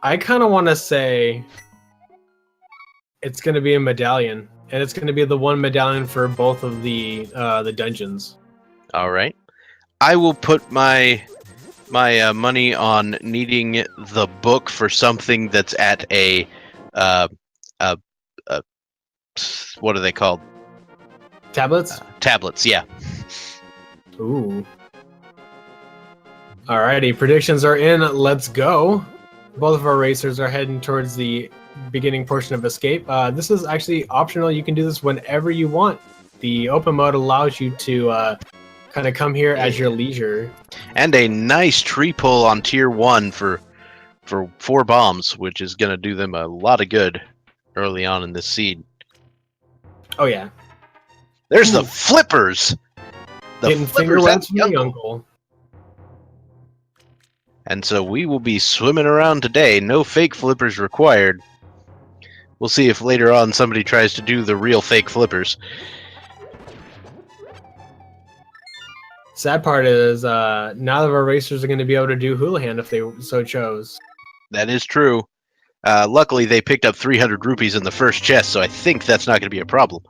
I kind of want to say it's going to be a medallion, and it's going to be the one medallion for both of the dungeons. All right. I will put my money on needing the book for something that's at a what are they called? Tablets? Tablets, yeah. Ooh. Alrighty, predictions are in. Let's go. Both of our racers are heading towards the beginning portion of Escape. This is actually optional. You can do this whenever you want. The open mode allows you to kind of come here at your leisure. And a nice tree pull on tier 1 for 4 bombs, which is going to do them a lot of good early on in this seed. Oh, yeah. There's the flippers! The Getting finger webs from the uncle. And so we will be swimming around today. No fake flippers required. We'll see if later on somebody tries to do the real fake flippers. Sad part is, none of our racers are going to be able to do hula hand if they so chose. That is true. Luckily, they picked up 300 rupees in the first chest, so I think that's not going to be a problem.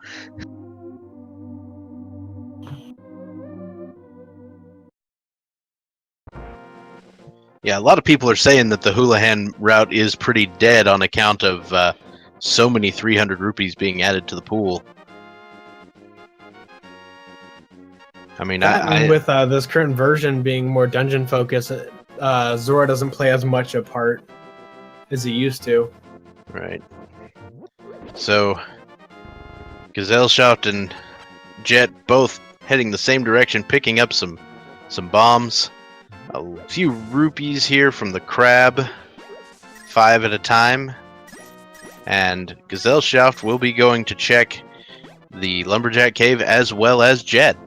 Yeah, a lot of people are saying that the hula hand route is pretty dead on account of so many 300 rupees being added to the pool. I mean, with this current version being more dungeon focused, Zora doesn't play as much a part as he used to. Right. So, Gesellschaft and Jet both heading the same direction, picking up some bombs. A few rupees here from the crab, 5 at a time. And Gesellschaft will be going to check the Lumberjack Cave as well as Jet.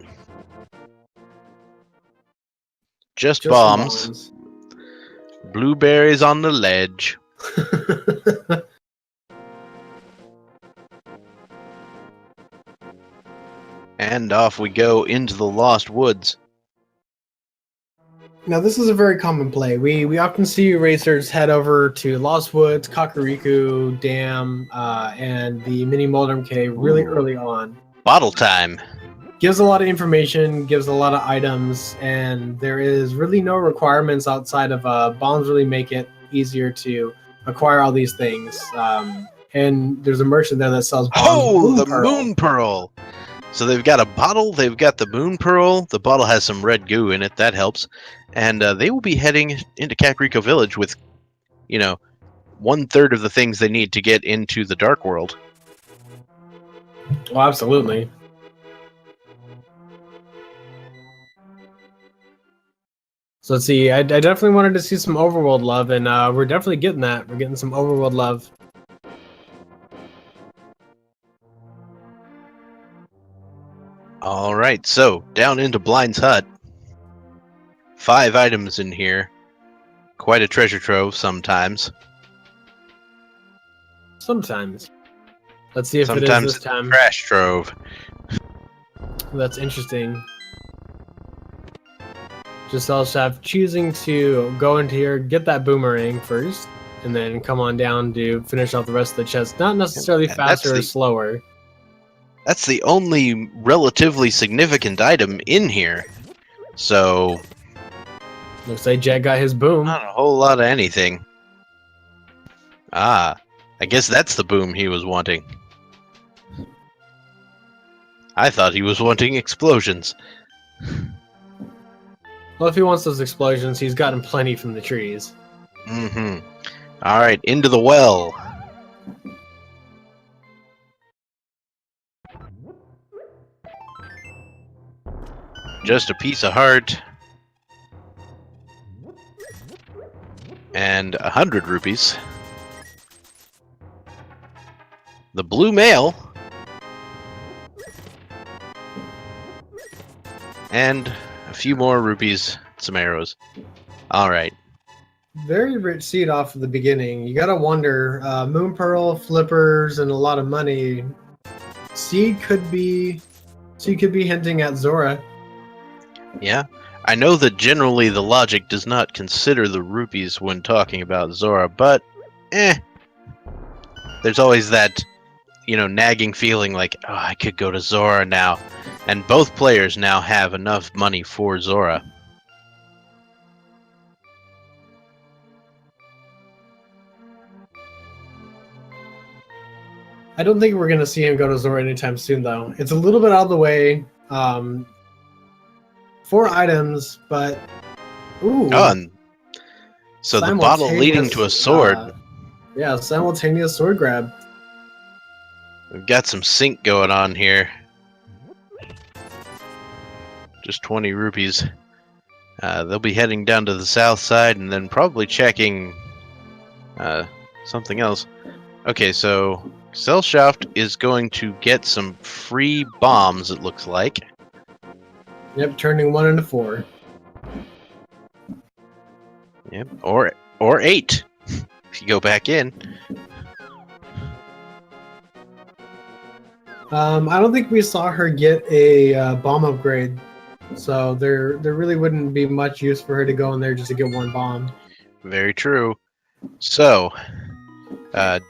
Just bombs. Blueberries on the ledge. And off we go into the Lost Woods. Now, this is a very common play. We often see racers head over to Lost Woods, Kakariko Dam, and the Mini Moldrum Cave really early on. Bottle time. Gives a lot of information, gives a lot of items, and there is really no requirements outside of bombs really make it easier to acquire all these things. And there's a merchant there that sells bombs. Oh, the Moon Pearl! So they've got a bottle, they've got the Moon Pearl, the bottle has some red goo in it, that helps. And they will be heading into Kakariko Village with, 1/3 of the things they need to get into the Dark World. Well, absolutely. So let's see, I definitely wanted to see some overworld love, and we're definitely getting that. We're getting some overworld love. Alright, so, down into Blind's hut. 5 items in here. Quite a treasure trove sometimes. Sometimes. Let's see if sometimes it is this time. Trash trove. That's interesting. Gesellschaft choosing to go into here, get that boomerang first, and then come on down to finish off the rest of the chest. Not necessarily faster or slower. That's the only relatively significant item in here. So, looks like Jet got his boom. Not a whole lot of anything. Ah, I guess that's the boom he was wanting. I thought he was wanting explosions. Well, if he wants those explosions, he's gotten plenty from the trees. Mm-hmm. Alright, into the well. Just a piece of heart. And 100 rupees. The blue mail. And a few more rupees, some arrows. Alright. Very rich seed off of the beginning. You gotta wonder, Moon Pearl, flippers, and a lot of money. Seed could be hinting at Zora. Yeah. I know that generally the logic does not consider the rupees when talking about Zora, but there's always that, nagging feeling like, oh, I could go to Zora now. And both players now have enough money for Zora. I don't think we're going to see him go to Zora anytime soon, though. It's a little bit out of the way. 4 items, but... Ooh. Oh, and so the bottle leading to a sword. Yeah, simultaneous sword grab. We've got some sync going on here. Just 20 rupees. They'll be heading down to the south side and then probably checking something else. Okay, so Gesellschaft is going to get some free bombs, it looks like. Yep, turning 1 into 4. Yep, or 8 if you go back in. I don't think we saw her get a bomb upgrade, so there really wouldn't be much use for her to go in there just to get 1 bomb. Very true. So,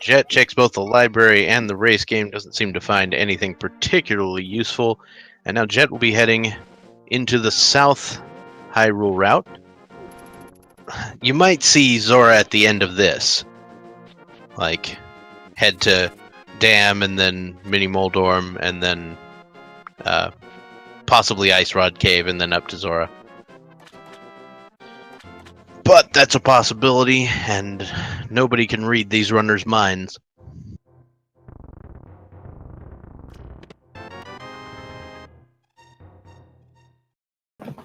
Jet checks both the library and the race game, doesn't seem to find anything particularly useful, and now Jet will be heading into the South Hyrule route. You might see Zora at the end of this. Like, head to Dam and then Mini Moldorm and then possibly Ice Rod Cave and then up to Zora. But that's a possibility, and nobody can read these runners' minds.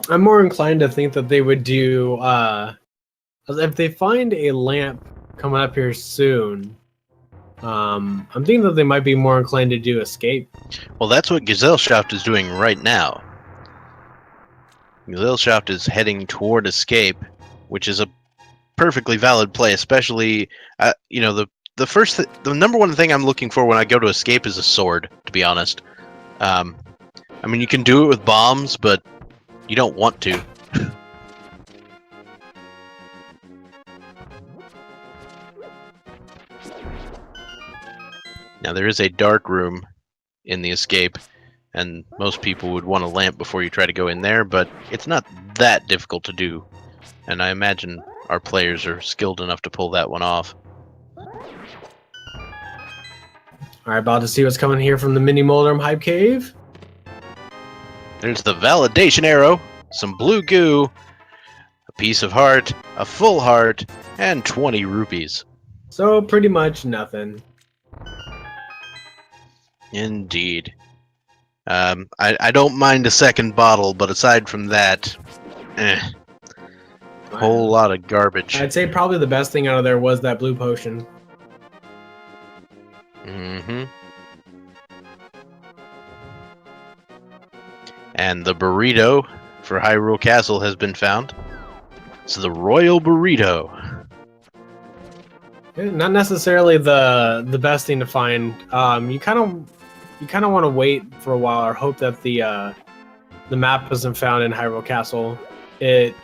I'm more inclined to think that they would do, if they find a lamp coming up here soon, I'm thinking that they might be more inclined to do escape. Well, that's what Gesellschaft is doing right now. Gesellschaft is heading toward escape, which is a perfectly valid play, especially, the number one thing I'm looking for when I go to escape is a sword, to be honest. I mean, you can do it with bombs, but you don't want to. Now, there is a dark room in the escape, and most people would want a lamp before you try to go in there, but it's not that difficult to do, and I imagine our players are skilled enough to pull that one off. Alright, about to see what's coming here from the Mini Moldorm Hype Cave. There's the validation arrow, some blue goo, a piece of heart, a full heart, and 20 rupees. So, pretty much nothing. Indeed. I don't mind a second bottle, but aside from that, whole lot of garbage. I'd say probably the best thing out of there was that blue potion. Mm-hmm. And the burrito for Hyrule Castle has been found. It's the Royal Burrito. Not necessarily the best thing to find. You kind of want to wait for a while or hope that the map isn't found in Hyrule Castle. It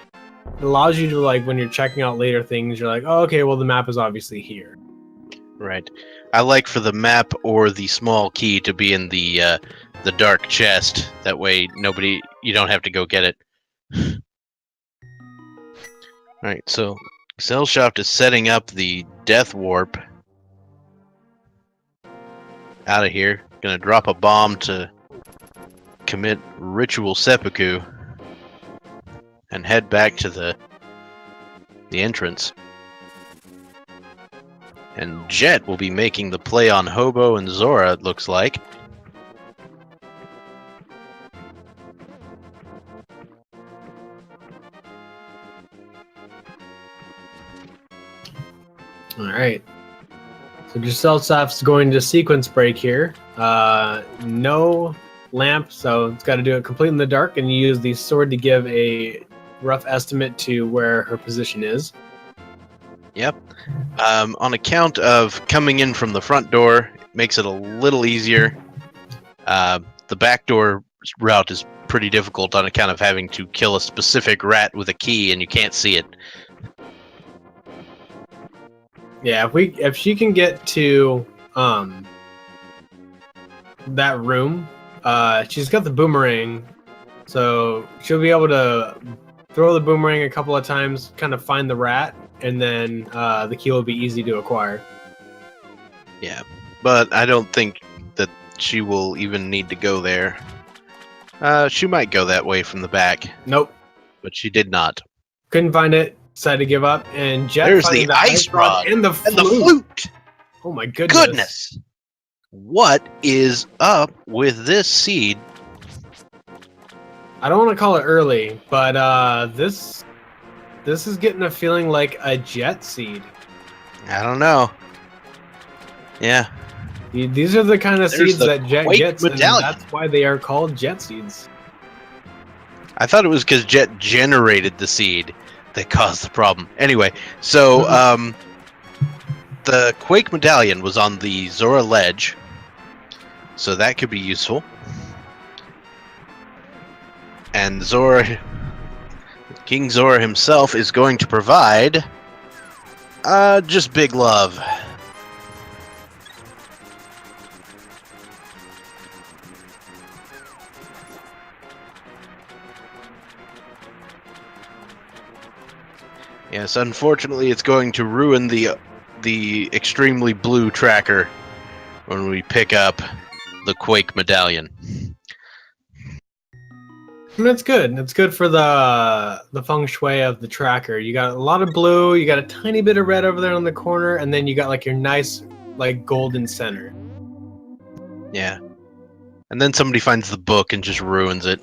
allows you to, like, when you're checking out later things, you're like, oh, okay, well, the map is obviously here. Right. I like for the map or the small key to be in the dark chest. That way, you don't have to go get it. Alright, so Gesellschaft is setting up the Death Warp out of here. Gonna drop a bomb to commit ritual seppuku and head back to the entrance. And Jet will be making the play on Hobo and Zora, it looks like. Alright. So Gesellschaft's going to sequence break here. No lamp, so it's got to do it completely in the dark, and you use the sword to give a rough estimate to where her position is. Yep. On account of coming in from the front door, it makes it a little easier. The back door route is pretty difficult on account of having to kill a specific rat with a key and you can't see it. Yeah, if she can get to that room, she's got the boomerang, so she'll be able to throw the boomerang a couple of times, kind of find the rat, and then the key will be easy to acquire. Yeah, but I don't think that she will even need to go there. She might go that way from the back. Nope. But she did not. Couldn't find it. Decided to give up. And Jet There's finding the ice rod and the flute. Oh my goodness. Goodness. What is up with this seed? I don't want to call it early, but this is getting a feeling like a Jet seed. I don't know. Yeah. These are the kind of seeds that Jet gets, medallion. And that's why they are called Jet seeds. I thought it was because Jet generated the seed that caused the problem. Anyway, so the Quake medallion was on the Zora ledge, so that could be useful. And Zora, King Zora himself, is going to provide just big love. Yes, unfortunately, it's going to ruin the extremely blue tracker when we pick up the Quake medallion. And it's good. It's good for the feng shui of the tracker. You got a lot of blue, you got a tiny bit of red over there on the corner, and then you got like your nice like golden center. Yeah. And then somebody finds the book and just ruins it.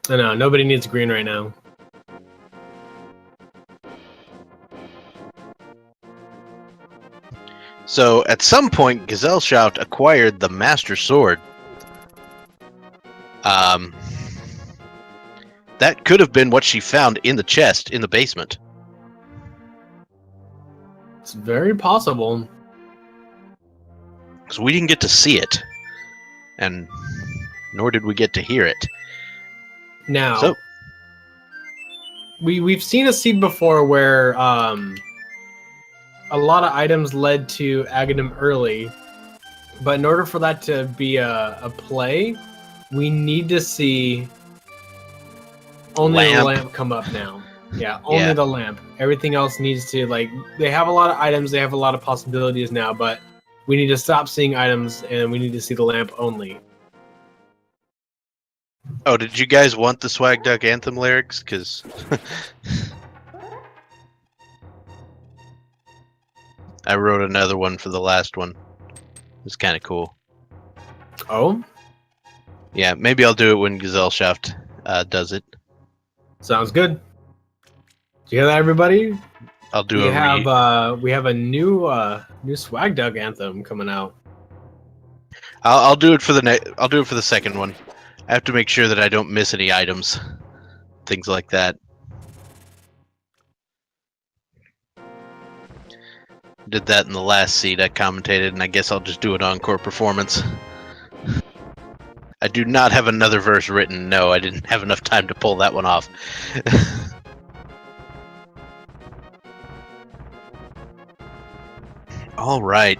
I know, nobody needs green right now. So, at some point, Gesellschaft acquired the Master Sword. That could have been what she found in the chest in the basement. It's very possible. Because we didn't get to see it. And nor did we get to hear it. Now, So, we've seen a seed before where a lot of items led to Agahnim early, but in order for that to be a play, we need to see only the lamp come up now. Yeah, only the lamp. Everything else needs to, like, they have a lot of items, they have a lot of possibilities now, but we need to stop seeing items and we need to see the lamp only. oh, did you guys want the Swag Duck Anthem lyrics? Because I wrote another one for the last one. It's kind of cool. Oh? Yeah, maybe I'll do it when Gesellschaft does it. Sounds good. Do you hear that, everybody? I'll do We have a new Swag Duck Anthem coming out. I'll do it for I'll do it for the second one. I have to make sure that I don't miss any items, things like that. Did that in the last seed I commentated, and I guess I'll just do an encore performance. I do not have another verse written. No, I didn't have enough time to pull that one off. All right.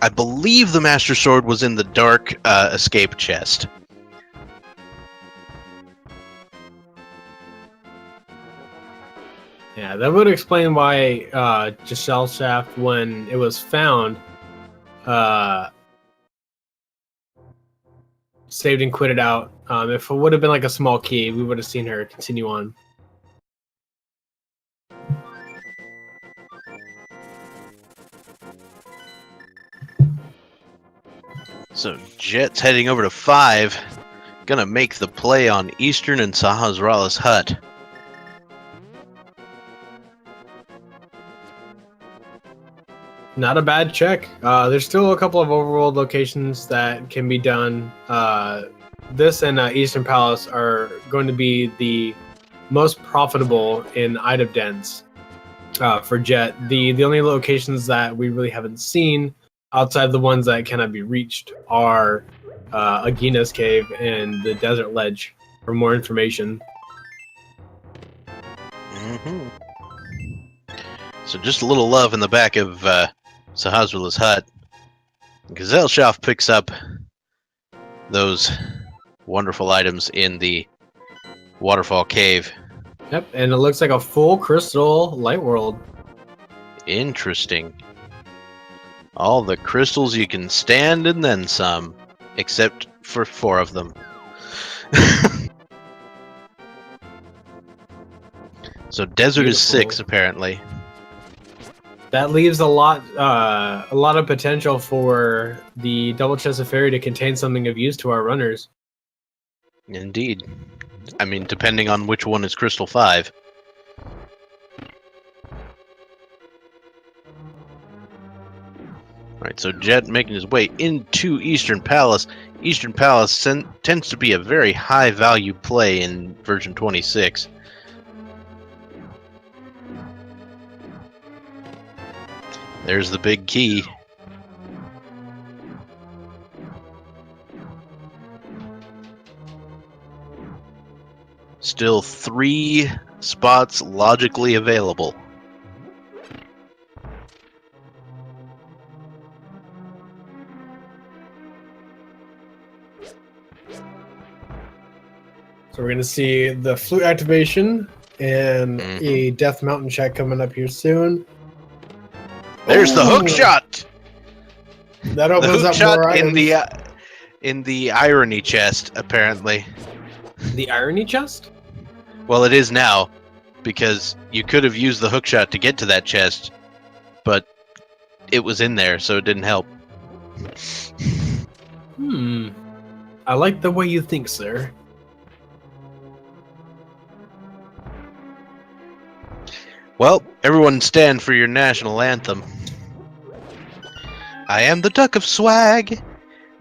I believe the Master Sword was in the dark escape chest. Yeah, that would explain why Gesellschaft, when it was found, saved and quitted out. If it would have been like a small key, we would have seen her continue on. So Jet's heading over to 5. Gonna make the play on Eastern and Sahasrala's hut. Not a bad check. There's still a couple of overworld locations that can be done. This and Eastern Palace are going to be the most profitable in item dens for Jet. The only locations that we really haven't seen outside the ones that cannot be reached are Agahnim's Cave and the Desert Ledge. For more information. So just a little love in the back of Sahazula's hut. Gesellschaft picks up those wonderful items in the waterfall cave. Yep, and it looks like a full crystal light world. Interesting. All the crystals you can stand and then some, except for 4 of them. So desert is 6 apparently. That leaves a lot of potential for the double chest of fairy to contain something of use to our runners. Indeed. I mean, depending on which one is Crystal 5. Alright, so Jet making his way into Eastern Palace. Eastern Palace tends to be a very high value play in version 26. There's the big key. Still 3 spots logically available. So we're going to see the flute activation and a Death Mountain check coming up here soon. There's the hook shot! That opens up more items. In the irony chest, apparently. The irony chest? Well, it is now, because you could have used the hook shot to get to that chest, but it was in there, so it didn't help. I like the way you think, sir. Well, everyone stand for your national anthem. I am the duck of swag,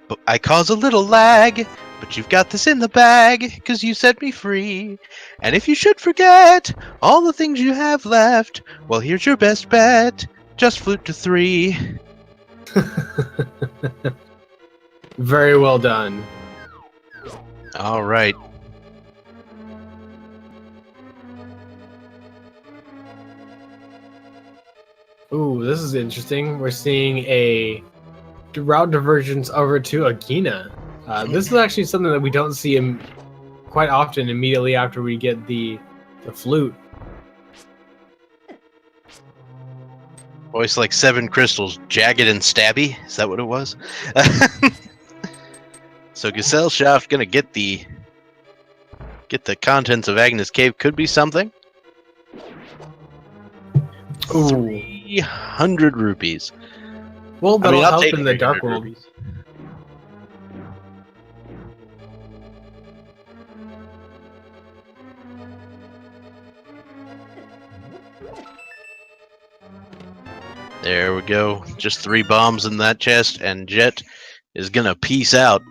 but I cause a little lag. But you've got this in the bag, 'cause you set me free. And if you should forget all the things you have left, well, here's your best bet. Just flute to 3. Very well done. All right. Ooh, this is interesting. We're seeing a route divergence over to Agahnim. This is actually something that we don't see quite often immediately after we get the flute. Voice like 7 crystals, jagged and stabby. Is that what it was? So Gesellschaft gonna get the contents of Agnes Cave. Could be something. Ooh. 300 rupees. Well, that'll I'll help take in the 300 Dark World. rupees. There we go. Just 3 bombs in that chest, and Jet is gonna peace out.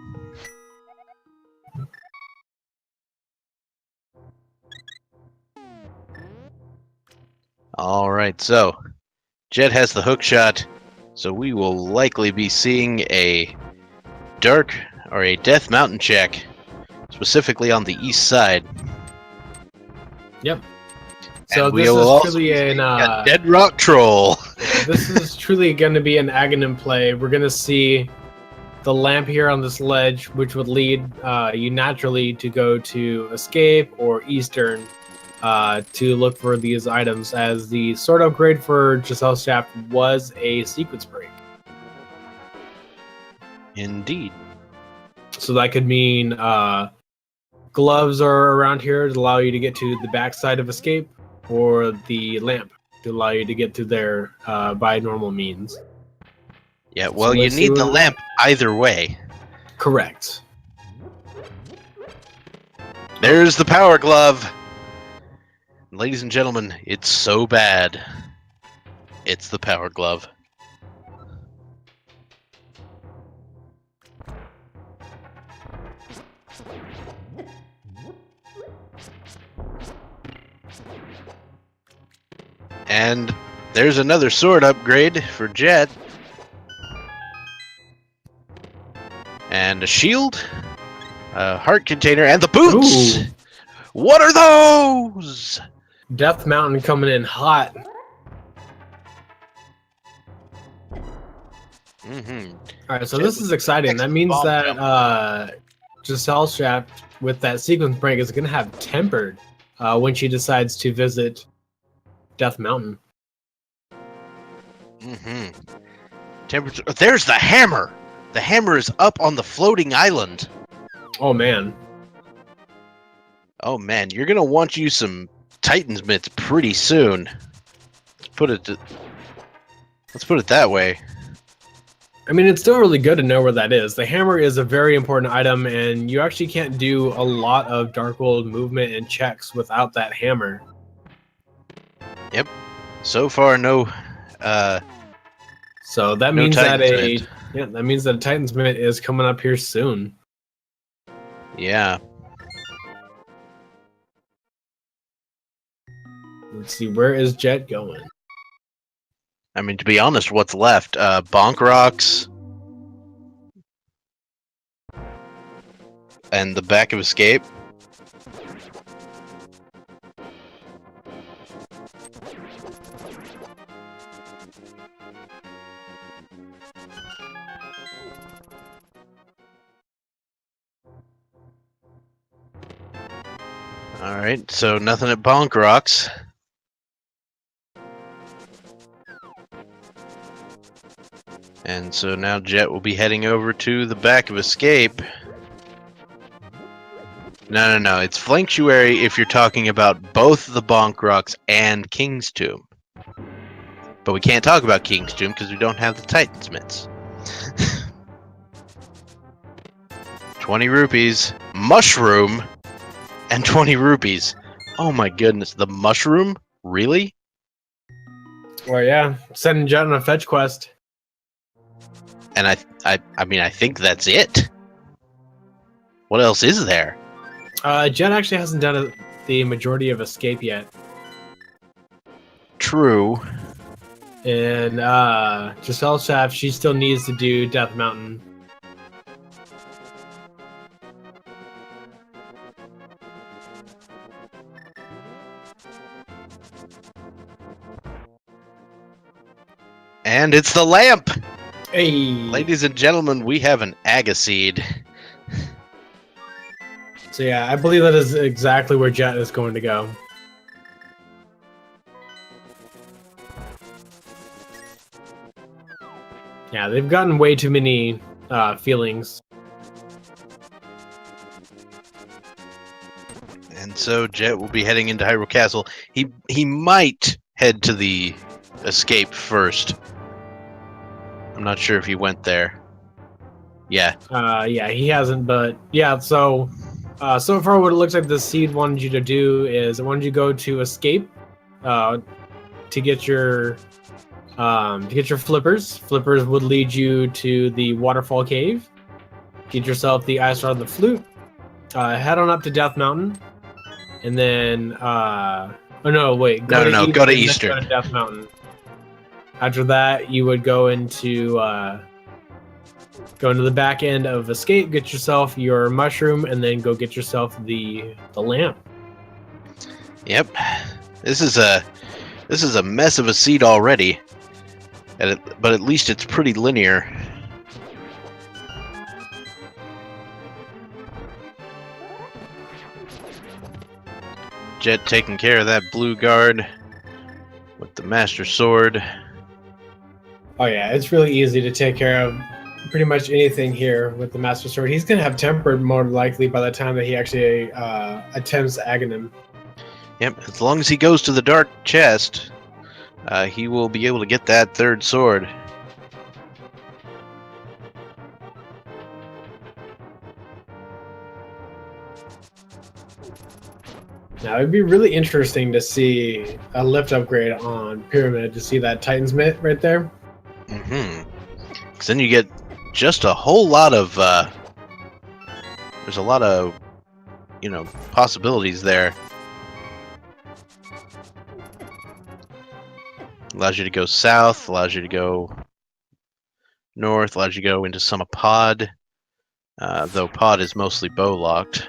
Alright, so Jet has the hook shot, so we will likely be seeing a dark or a Death Mountain check, specifically on the east side. Yep. So And we this will is also truly an a Dead Rock Troll. this is truly going to be an Agahnim play. We're going to see the lamp here on this ledge, which would lead you naturally to go to Escape or Eastern to look for these items, as the sword upgrade for Gesellschaft was a sequence break. Indeed. So that could mean gloves are around here to allow you to get to the backside of Escape, or the lamp to allow you to get to there by normal means. Yeah, well, So you let's need see the what- lamp either way. Correct. There's the power glove. Ladies and gentlemen, it's so bad. It's the power glove. And there's another sword upgrade for Jet. And a shield, a heart container, and the boots! Ooh. What are those? Death Mountain coming in hot. Mm-hmm. All right, so this is exciting. That means that Gesellschaft with that sequence break is going to have tempered when she decides to visit Death Mountain. Mm-hmm. Temperature. There's the hammer. The hammer is up on the floating island. Oh man. Oh man, you're gonna want you some Titan's mitts pretty soon. Let's put it that way. I mean, it's still really good to know where that is. The hammer is a very important item, and you actually can't do a lot of Dark World movement and checks without that hammer. Yep. So far, no. So that No means that Titan's that means that a Titan's Mint is coming up here soon. Yeah. Let's see, where is Jet going? I mean, to be honest, what's left? Bonk Rocks. And the back of Escape. Alright, so nothing at Bonk Rocks. And so now Jet will be heading over to the back of Escape. No. It's Flanctuary if you're talking about both the Bonk Rocks and King's Tomb. But we can't talk about King's Tomb because we don't have the Titan's mitts. 20 rupees. Mushroom. And 20 rupees. Oh my goodness, the mushroom? Really? Well, yeah, sending Jet on a fetch quest. And I mean, I think that's it. What else is there? Jet actually hasn't done the majority of Escape yet. True. And Gesellschaft, she still needs to do Death Mountain. And it's the lamp! Hey! Ladies and gentlemen, we have an Agaseed. So yeah, I believe that is exactly where Jet is going to go. Yeah, they've gotten way too many feelings. And so Jet will be heading into Hyrule Castle. He might head to the Escape first. I'm not sure if he went there. Yeah. Yeah, he hasn't, but yeah, so far what it looks like the seed wanted you to do is it wanted you to go to Escape to get your flippers. Flippers would lead you to the Waterfall Cave. Get yourself the Ice Rod and the Flute. Head on up to Death Mountain. And then oh no, wait, Go to Eastern. Go to Death Mountain. After that, you would go into the back end of Escape, get yourself your mushroom, and then go get yourself the lamp. Yep. This is a mess of a seed already. But at least it's pretty linear. Jet taking care of that blue guard with the Master Sword. Oh yeah, it's really easy to take care of pretty much anything here with the Master Sword. He's going to have tempered more likely by the time that he actually attempts Agahnim. Yep, as long as he goes to the dark chest, he will be able to get that third sword. Now, it'd be really interesting to see a lift upgrade on Pyramid, to see that Titan's Mitt right there. Mm-hmm. Because then you get just a whole lot of, there's a lot of, possibilities there. Allows you to go south, allows you to go north, allows you to go into some pod, though pod is mostly bow locked.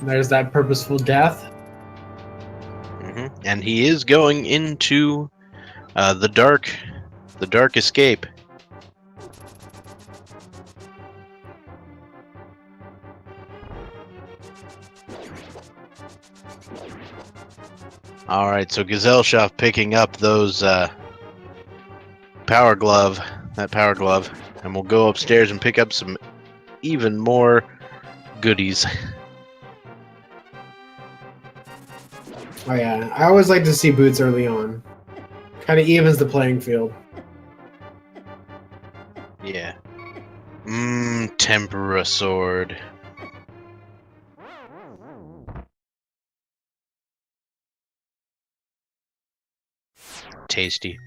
There's that purposeful death. Mm-hmm. And he is going into the dark the dark escape. Alright, so Gesellschaft picking up those that power glove, and we'll go upstairs and pick up some even more goodies. Oh yeah, I always like to see boots early on. Kind of evens the playing field. Yeah. Tempera sword. Tasty.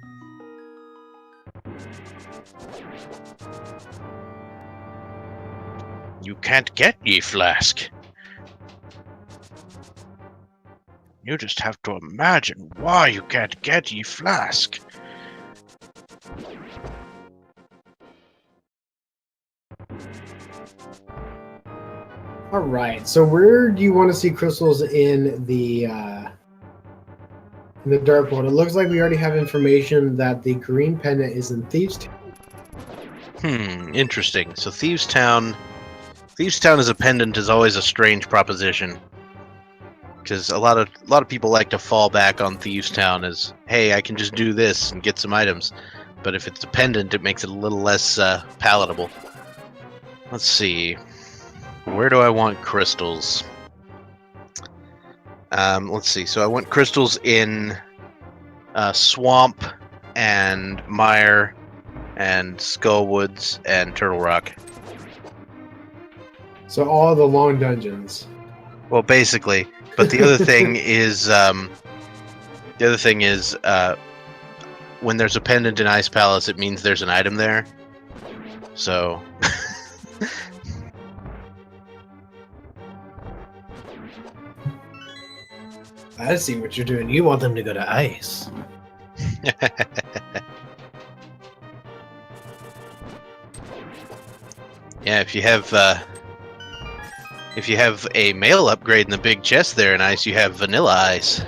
You can't get ye flask. You just have to imagine why you can't get ye flask. All right, so where do you want to see crystals in the dark world? It looks like we already have information that the green pendant is in Thieves Town. Interesting. So Thieves Town as a pendant is always a strange proposition, because a lot of people like to fall back on Thieves Town as, hey, I can just do this and get some items. But if it's a pendant, it makes it a little less palatable. Let's see. Where do I want crystals? Let's see. So I want crystals in Swamp and Mire and Skullwoods and Turtle Rock. So all the long dungeons. Well, basically. But the other thing is, when there's a pendant in Ice Palace, it means there's an item there. So. I see what you're doing. You want them to go to ice. Yeah, if you have a mail upgrade in the big chest there in ice, you have vanilla ice.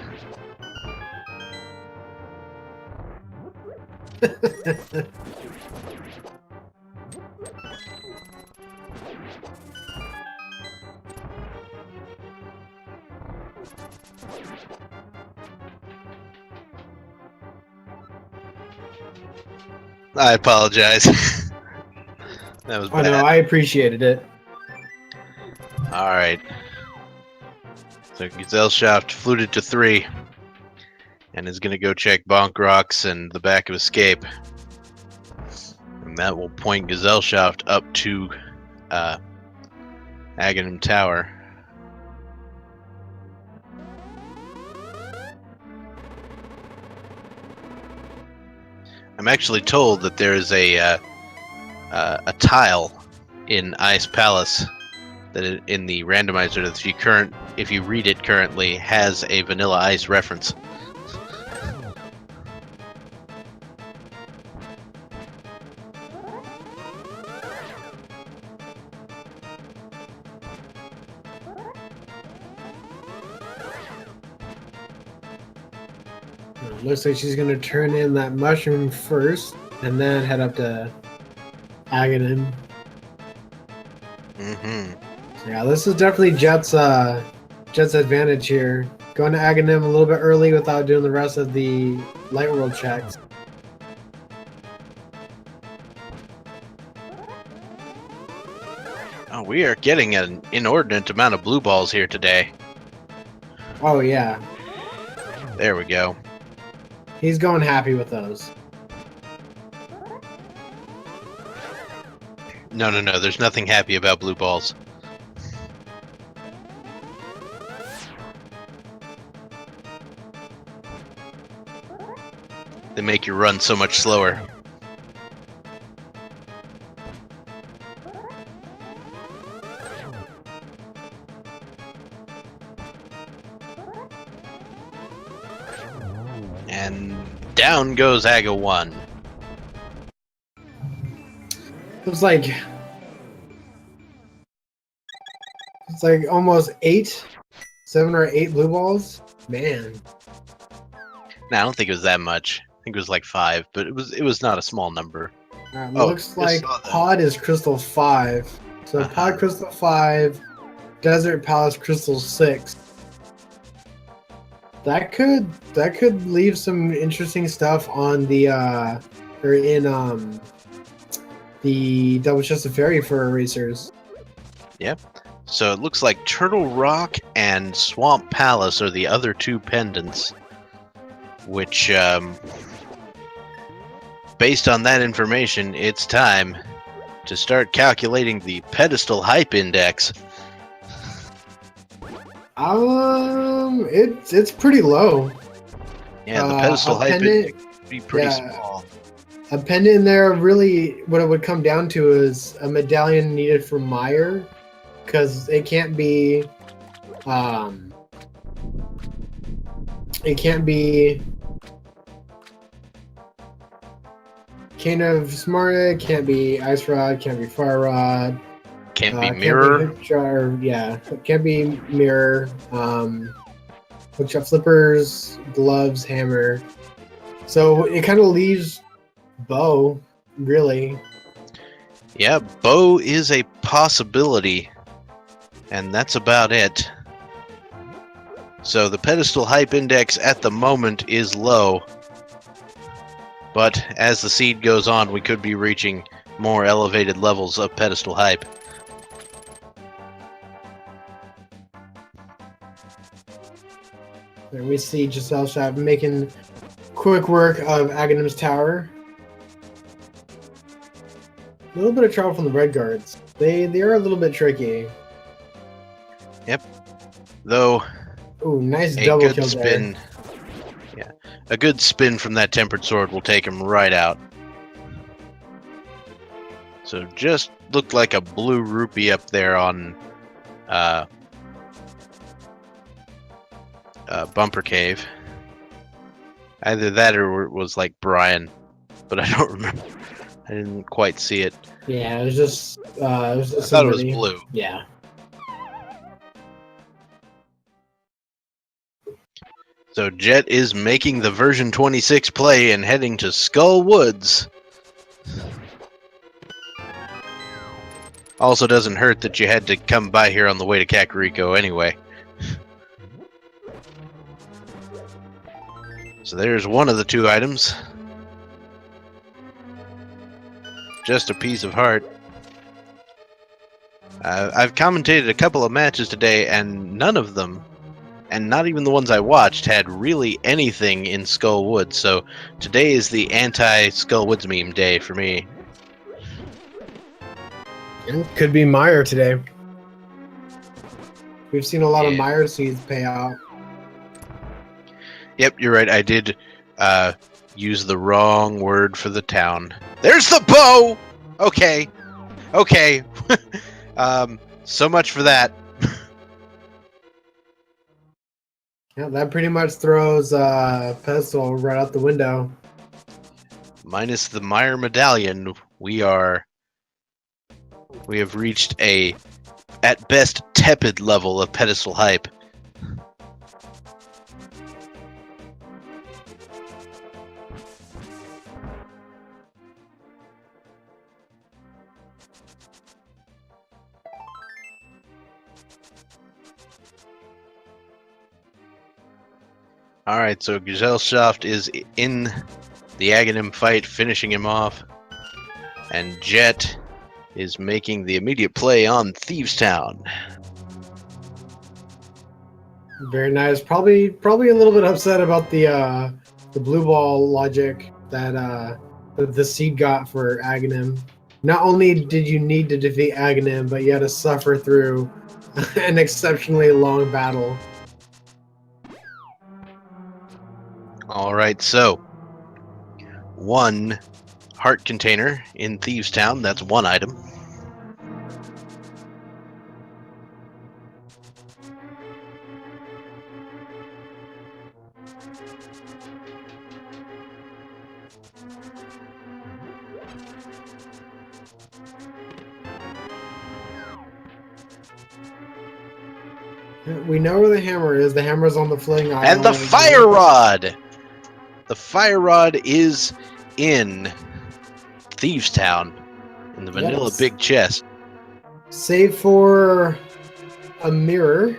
I apologize. That was bad. Oh no, I appreciated it. Alright. So Gesellschaft fluted to 3 and is going to go check Bonk Rocks and the back of Escape. And that will point Gesellschaft up to Agahnim Tower. I'm actually told that there is a tile in Ice Palace that in the randomizer that if you read it currently has a Vanilla Ice reference. Looks like she's gonna turn in that mushroom first, and then head up to Agahnim. Mm-hmm. Yeah, this is definitely Jet's advantage here. Going to Agahnim a little bit early without doing the rest of the light world checks. Oh, we are getting an inordinate amount of blue balls here today. Oh yeah, There we go. he's going happy with those. No, there's nothing happy about blue balls. They make you run so much slower. And down goes Aga 1. It's like almost 7 or 8 blue balls. Man, No, I don't think it was that much. think it was like 5, but it was not a small number. Looks like pod is Crystal 5. So pod Crystal 5, Desert Palace Crystal 6. That could leave some interesting stuff on the or in the Double Chested Fairy for erasers. Yep. So it looks like Turtle Rock and Swamp Palace are the other 2 pendants, which, based on that information, it's time to start calculating the Pedestal Hype Index. It's pretty low. Yeah, the Pedestal Hype Index would be pretty small. A pendant in there, really, what it would come down to is a medallion needed for Meyer, because it can't be, Cane of Smarta, can't be Ice Rod, can't be Fire Rod. Can't be Mirror. Can't be Mirror. Hookshot Flippers, Gloves, Hammer. So it kind of leaves Bow, really. Yeah, Bow is a possibility, and that's about it. So the Pedestal Hype Index at the moment is low, but as the seed goes on, we could be reaching more elevated levels of Pedestal Hype. There we see Gesellschaft making quick work of Agahnem's tower. A little bit of trouble from the Red Guards. They are a little bit tricky. Yep. Though. Ooh, nice double kill spin. there. Yeah, a good spin from that Tempered Sword will take him right out. So just looked like a blue rupee up there on Bumper Cave. Either that or it was like Brian, but I don't remember. I didn't quite see it. Yeah, it was just. I thought it was blue. Yeah. So Jet is making the version 26 play and heading to Skull Woods. Also doesn't hurt that you had to come by here on the way to Kakariko anyway. So there's one of the 2 items. Just a piece of heart. I've commentated a couple of matches today, and none of them, and not even the ones I watched, had really anything in Skull Woods. So today is the anti-Skull Woods meme day for me. It could be Meyer today. We've seen a lot of Meyer seeds pay out. Yep, you're right. I did use the wrong word for the town. There's the bow! Okay. Okay. So much for that. Yeah, that pretty much throws Pedestal right out the window. Minus the Meyer medallion, we have reached a, at best, tepid level of Pedestal Hype. Alright, so Gesellschaft is in the Agahnim fight, finishing him off. And Jet is making the immediate play on Thieves Town. Very nice. Probably a little bit upset about the blue ball logic that the seed got for Agahnim. Not only did you need to defeat Agahnim, but you had to suffer through an exceptionally long battle. Alright, so 1 heart container in Thieves Town, that's 1 item. We know where the hammer is. The hammer's on the floating island. And the fire rod! the fire rod is in Thieves Town, in the vanilla Yes. big chest. Save for a mirror.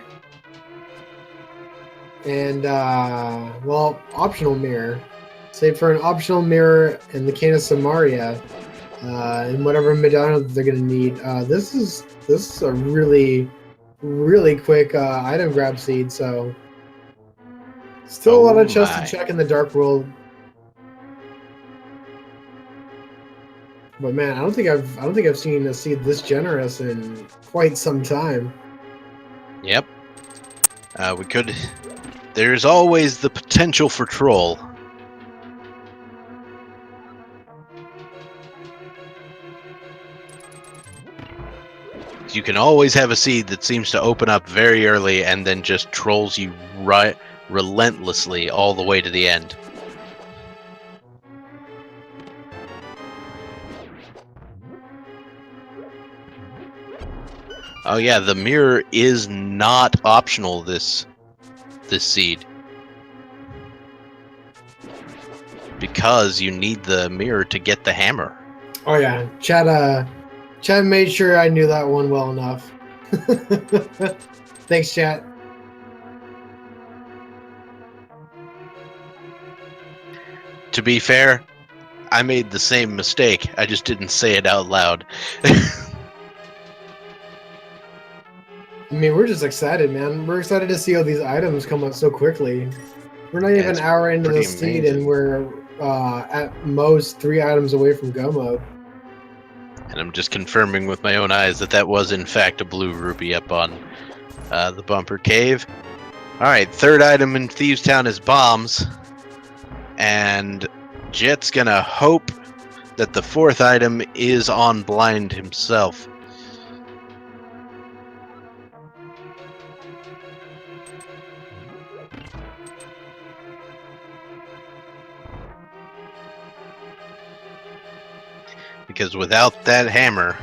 And, well, optional mirror. Save for an optional mirror in the Cane of Samaria. And whatever medallion they're going to need. This is a really, really quick item grab seed, so... Still a lot of chests to check in the Dark World. But man, I don't think I've seen a seed this generous in quite some time. Yep. We could. There's always the potential for troll. You can always have a seed that seems to open up very early and then just trolls you right relentlessly all the way to the end. Oh yeah, the mirror is not optional this seed. Because you need the mirror to get the hammer. Oh yeah, Chad made sure I knew that one well enough. Thanks, chat. To be fair, I made the same mistake. I just didn't say it out loud. I mean, we're just excited, man. We're excited to see all these items come up so quickly. We're not even an hour into the seed, and we're at most 3 items away from go mode. And I'm just confirming with my own eyes that that was in fact a blue rupee up on the bumper cave. Alright, third item in Thieves Town is bombs. And Jet's gonna hope that the fourth item is on blind himself. Because without that hammer,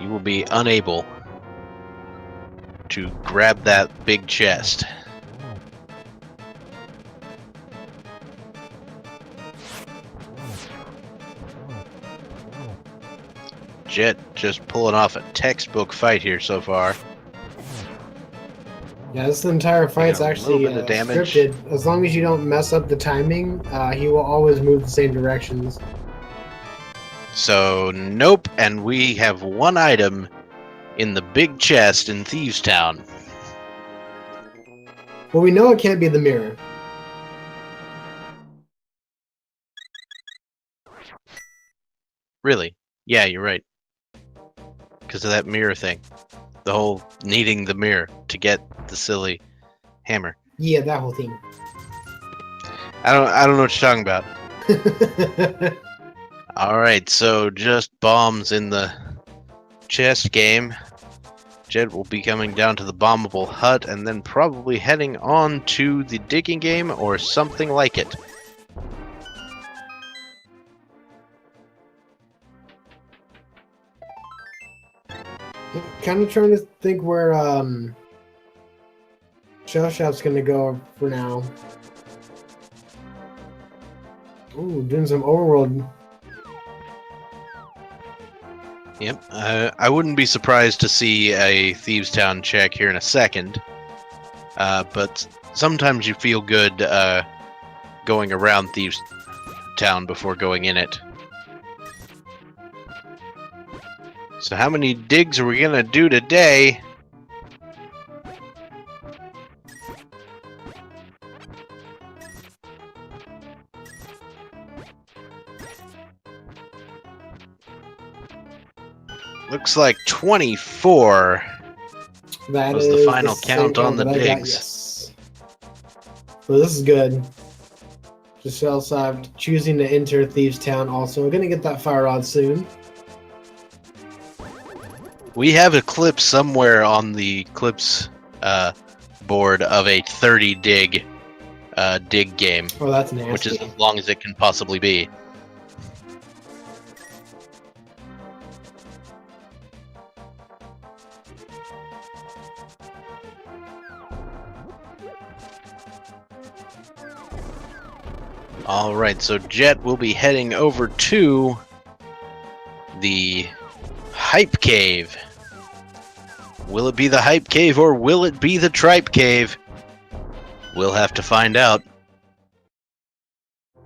you will be unable to grab that big chest. Jet just pulling off a textbook fight here so far. Yeah, this entire fight's actually scripted. As long as you don't mess up the timing, he will always move the same directions. So, nope, and we have one item in the big chest in Thieves Town. Well, we know it can't be the mirror. Really? Yeah, you're right. Because of that mirror thing. The whole needing the mirror to get the silly hammer. Yeah, that whole thing. I don't know what you're talking about. Alright, so just bombs in the chest game. Jet will be coming down to the bombable hut and then probably heading on to the digging game or something like it. I'm kind of trying to think where Gesellschaft's gonna go for now. Ooh, doing some overworld. Yep, I wouldn't be surprised to see a Thieves Town check here in a second. But sometimes you feel good going around Thieves Town before going in it. So how many digs are we gonna do today? Looks like 24 was the final count on the digs. Yes. So this is good. Gesellschaft choosing to enter Thieves Town also. We're gonna get that fire rod soon. We have a clip somewhere on the clips board of a 30 dig game. Oh, that's nasty. Which is as long as it can possibly be. Alright, so Jet will be heading over to the Hype Cave. Will it be the Hype Cave or will it be the Tripe Cave? We'll have to find out.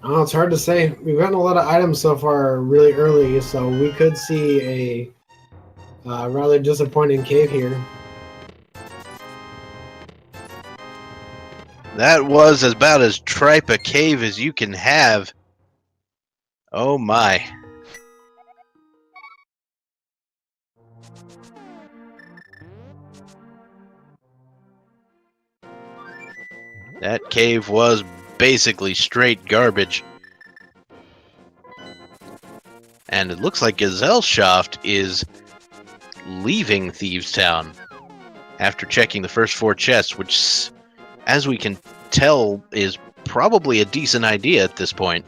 Oh, it's hard to say. We've gotten a lot of items so far really early, so we could see a rather disappointing cave here. That was about as tripe a cave as you can have. Oh my. That cave was basically straight garbage. And it looks like Gesellschaft is leaving Thieves Town after checking the first 4 chests, which, as we can tell, is probably a decent idea at this point.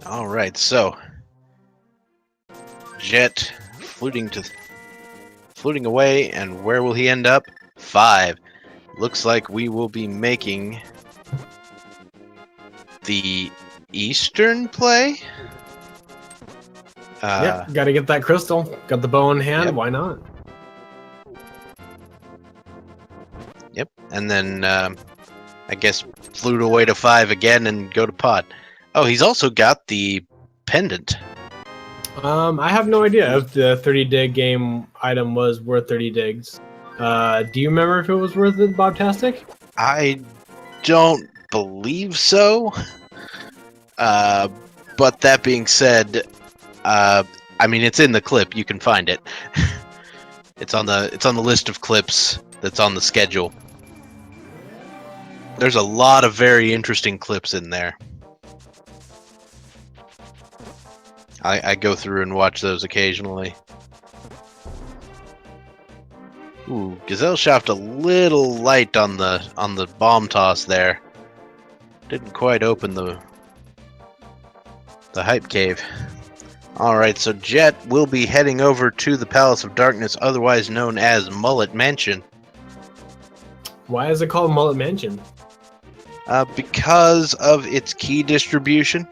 Alright, so Jet fluting away, and where will he end up? 5. Looks like we will be making the Eastern play. Yep, gotta get that crystal. Got the bow in hand, Yep. Why not? Yep, and then I guess flute away to 5 again and go to pot. Oh, he's also got the pendant. I have no idea if the 30 dig game item was worth 30 digs. Do you remember if it was worth it, Bobtastic? I don't believe so. But that being said, I mean, it's in the clip. You can find it. It's on the list of clips that's on the schedule. There's a lot of very interesting clips in there. I go through and watch those occasionally. Ooh, Gesellschaft a little light on the bomb toss there. Didn't quite open the hype cave. Alright, so Jet will be heading over to the Palace of Darkness, otherwise known as Mullet Mansion. Why is it called Mullet Mansion? Because of its key distribution.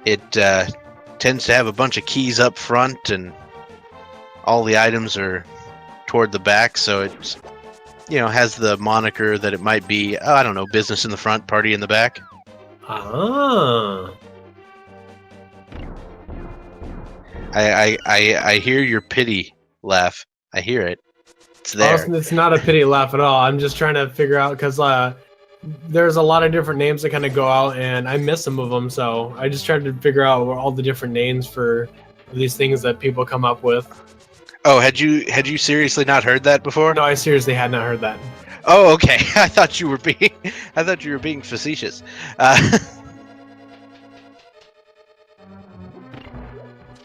It tends to have a bunch of keys up front, and all the items are toward the back, so it's, you know, has the moniker that it might be, I don't know, business in the front, party in the back. Ah. I hear your pity laugh. I hear it. It's there. It's not a pity laugh at all. I'm just trying to figure out, because there's a lot of different names that kind of go out, and I miss some of them, so I just tried to figure out all the different names for these things that people come up with. Oh, had you seriously not heard that before? No, I seriously had not heard that. Oh, okay. I thought you were being facetious.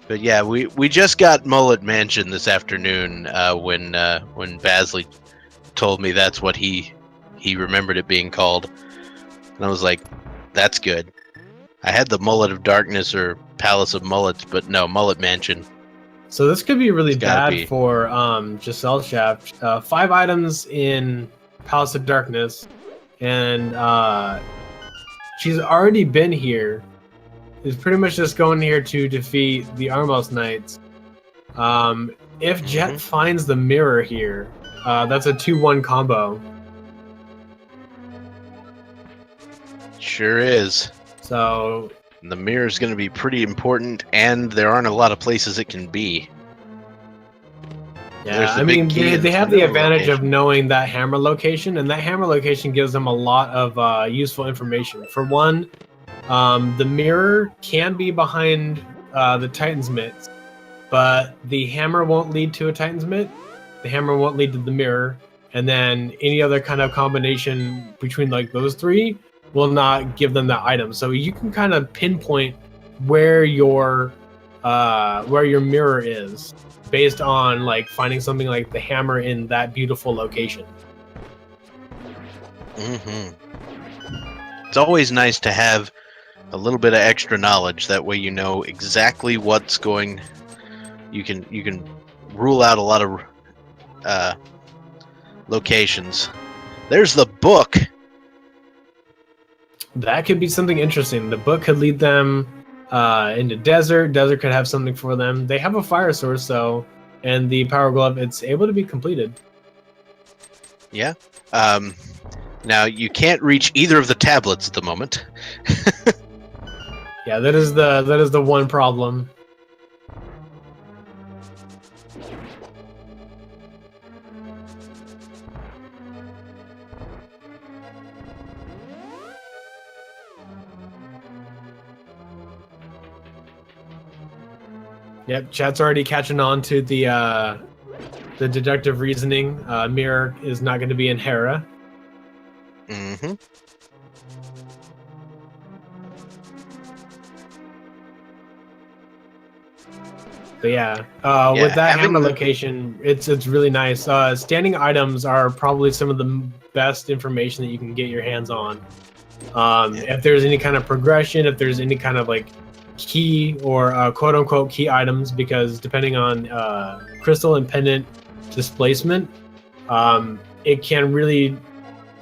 But yeah, we just got Mullet Mansion this afternoon when Basley told me that's what he remembered it being called, and I was like, that's good. I had the Mullet of Darkness or Palace of Mullets, but no, Mullet Mansion. So this could be really bad for Gesellschaft. 5 items in Palace of Darkness, and she's already been here. Is pretty much just going here to defeat the Armos Knights. If Jet finds the mirror here, that's a 2-1 combo. Sure is. So the mirror is going to be pretty important, and there aren't a lot of places it can be. yeah, I mean, they have the advantage of knowing that hammer location, and that hammer location gives them a lot of useful information. For one, the mirror can be behind the Titan's Mitts, but the hammer won't lead to a Titan's Mitt. The hammer won't lead to the mirror, and then any other kind of combination between like those 3 will not give them that item. So you can kind of pinpoint where your mirror is based on like finding something like the hammer in that beautiful location. It's always nice to have a little bit of extra knowledge. That way you know exactly what's going. You can rule out a lot of locations. There's the book. That could be something interesting. The book could lead them into desert. Desert could have something for them. They have a fire source, though, and the power glove. It's able to be completed. Yeah. Now you can't reach either of the tablets at the moment. Yeah, that is the one problem. Yep, chat's already catching on to the deductive reasoning. Mirror is not going to be in Hera. Mm-hmm. But yeah, with that hammer location, it's really nice. Standing items are probably some of the best information that you can get your hands on. If there's any kind of progression, if there's any kind of like key or quote unquote key items, because depending on crystal and pendant displacement, it can really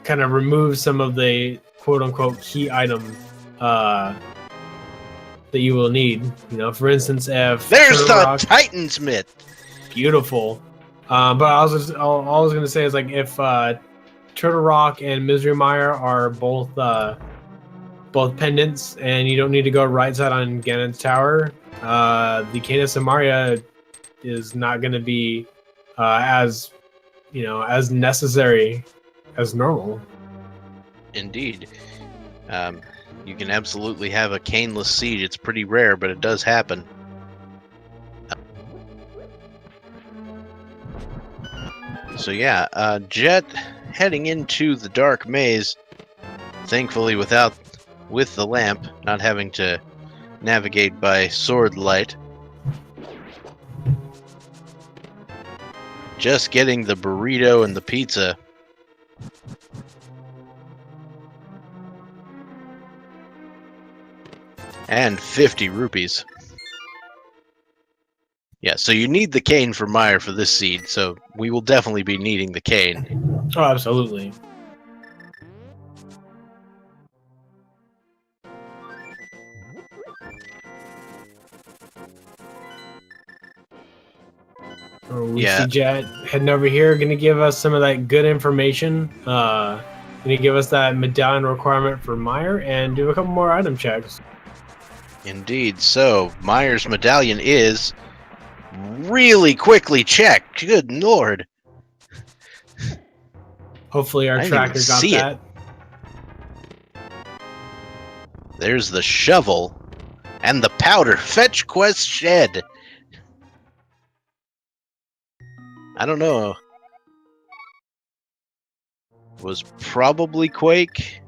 kind of remove some of the quote unquote key item that you will need. You know, for instance, if there's the Titansmith. Beautiful. But all I was gonna say is like if Turtle Rock and Misery Mire are both pendants, and you don't need to go right side on Ganon's tower, the Canis and Maria is not going to be as necessary as normal. Indeed. You can absolutely have a caneless seed. It's pretty rare, but it does happen. So yeah, Jet heading into the dark maze, thankfully with the lamp, not having to navigate by sword light. Just getting the burrito and the pizza. And 50 rupees. Yeah, so you need the cane for Meyer for this seed, so we will definitely be needing the cane. Oh, absolutely. We see Jet heading over here, going to give us some of that good information. Going to give us that medallion requirement for Meyer and do a couple more item checks. Indeed. So, Meyer's medallion is really quickly checked. Good lord. Hopefully our tracker got that. There's the shovel and the powder. Fetch quest shed. I don't know. Was probably Quake.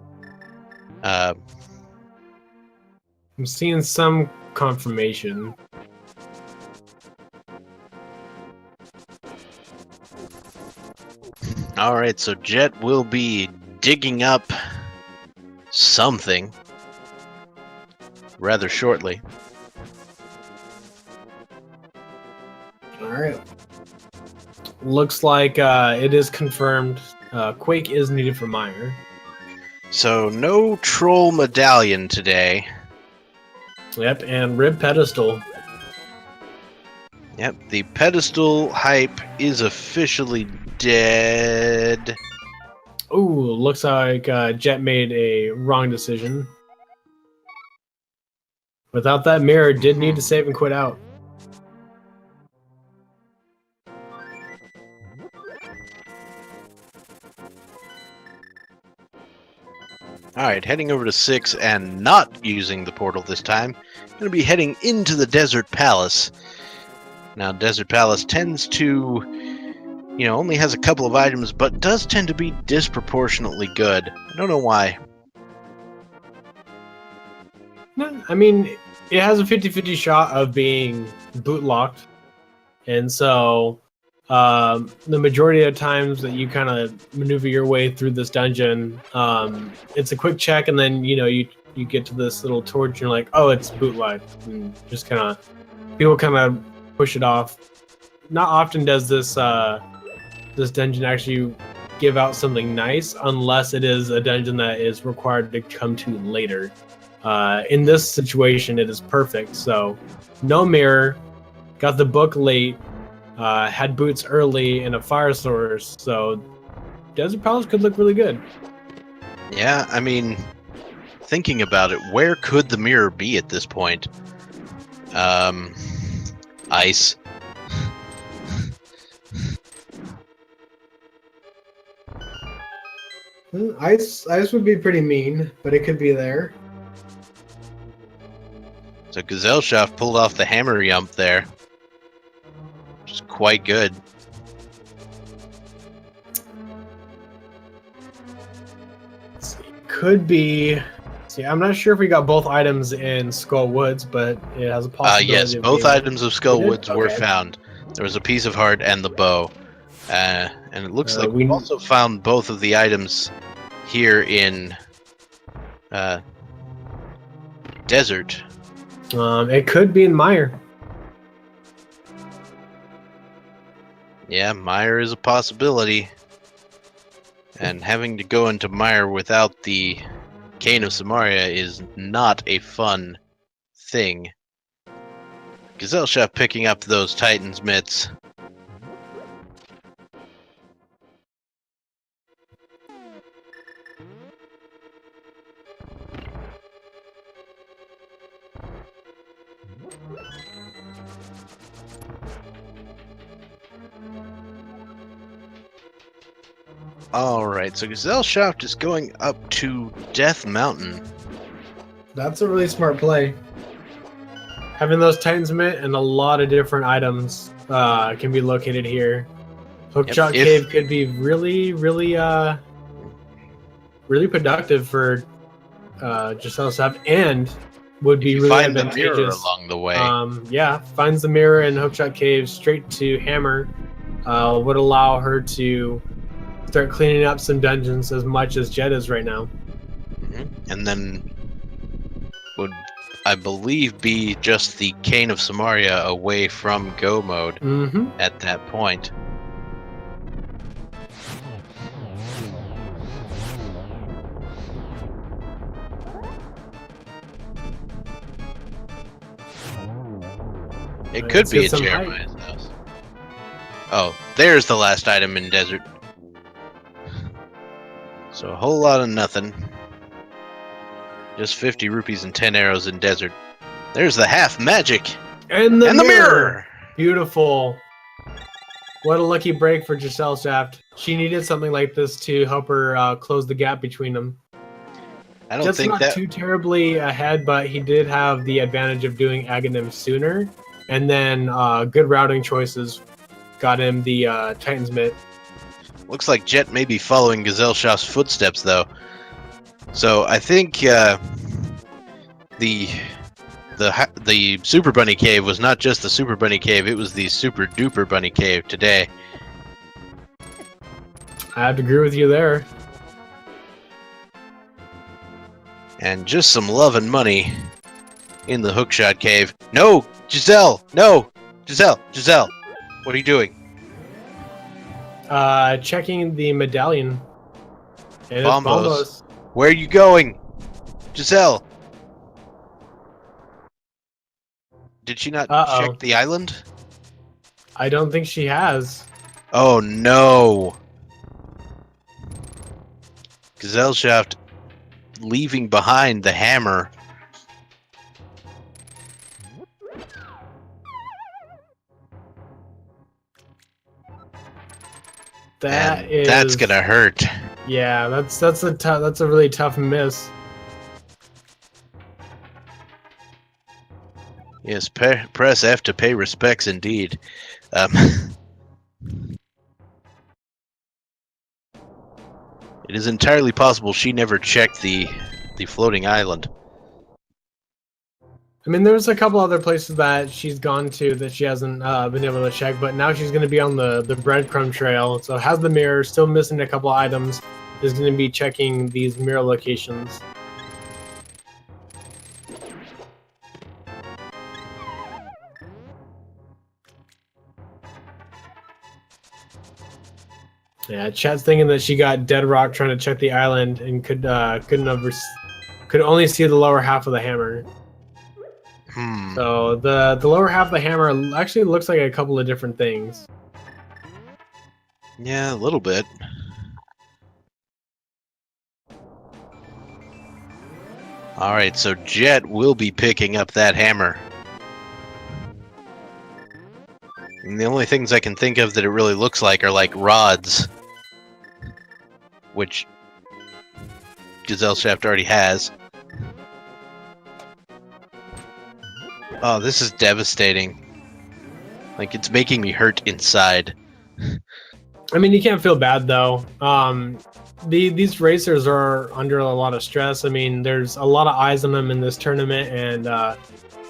I'm seeing some confirmation. Alright, so Jet will be digging up something rather shortly. Alright. Looks like it is confirmed. Quake is needed for Meyer. So no troll medallion today. Yep, and rib pedestal. Yep, the pedestal hype is officially dead. Ooh, looks like Jet made a wrong decision. Without that mirror, did need to save and quit out. Alright, heading over to 6 and not using the portal this time. Going to be heading into the Desert Palace. Now, Desert Palace tends to, only has a couple of items, but does tend to be disproportionately good. I don't know why. No, I mean, it has a 50-50 shot of being boot locked, and so the majority of times that you kind of maneuver your way through this dungeon, it's a quick check, and then you get to this little torch, and you're like, oh, it's boot locked, and just kind of people kind of push it off. Not often does this dungeon actually give out something nice, unless it is a dungeon that is required to come to later. In this situation, it is perfect. So, no mirror, got the book late, had boots early, and a fire source. So, Desert Palace could look really good. Yeah, I mean, thinking about it, where could the mirror be at this point? Ice. Ice would be pretty mean, but it could be there. So Gesellschaft pulled off the hammer jump there, which is quite good. Could be. See, I'm not sure if we got both items in Skull Woods, but it has a possibility. Yes, of both being... items of Skull Woods were Okay. found. There was a piece of heart and the bow. And it looks like we we also found both of the items here in Desert. It could be in Mire. Yeah, Mire is a possibility. And having to go into Mire without the Cane of Samaria is not a fun thing. Gesellschaft picking up those Titans mitts. Alright, so Gesellschaft is going up to Death Mountain. That's a really smart play. Having those Titans Mint and a lot of different items can be located here. Hookshot Cave could be really, really, really productive for Gesellschaft, and would be really find advantageous. The mirror along the way. Yeah, finds the mirror in Hookshot Cave straight to Hammer. Would allow her to start cleaning up some dungeons as much as Jet is right now. And then would, I believe, be just the Cane of Samaria away from go mode at that point. It could be a Jeremiah's house. Oh, there's the last item in Desert. So a whole lot of nothing. Just 50 rupees and 10 arrows in Desert. There's the half magic! And the mirror! Beautiful. What a lucky break for Gesellschaft. She needed something like this to help her close the gap between them. I don't think not too terribly ahead, but he did have the advantage of doing Agahnim sooner. And then good routing choices got him the Titan's Mitt. Looks like Jet may be following Gesellschaft's footsteps, though. So I think the Super Bunny Cave was not just the Super Bunny Cave; it was the Super Duper Bunny Cave today. I have to agree with you there. And just some love and money in the Hookshot Cave. No, Giselle! No, Giselle! What are you doing? Checking the medallion. And Bombos. It's Bombos. Where are you going? Giselle! Did she not check the island? I don't think she has. Oh no! Gesellschaft leaving behind the hammer. That's gonna hurt. Yeah, that's a really tough miss. Yes, press F to pay respects indeed. It is entirely possible she never checked the floating island. I mean, there's a couple other places that she's gone to that she hasn't been able to check, but now she's going to be on the breadcrumb trail. So has the mirror, still missing a couple items, is going to be checking these mirror locations. Yeah, Chat's thinking that she got Dead Rock trying to check the island and could only see the lower half of the hammer. So the lower half of the hammer actually looks like a couple of different things. Yeah, a little bit. Alright, so Jet will be picking up that hammer. And the only things I can think of that it really looks like are like rods. Which Gesellschaft already has. Oh, this is devastating. Like, it's making me hurt inside. I mean, you can't feel bad though. These racers are under a lot of stress. I mean, there's a lot of eyes on them in this tournament, and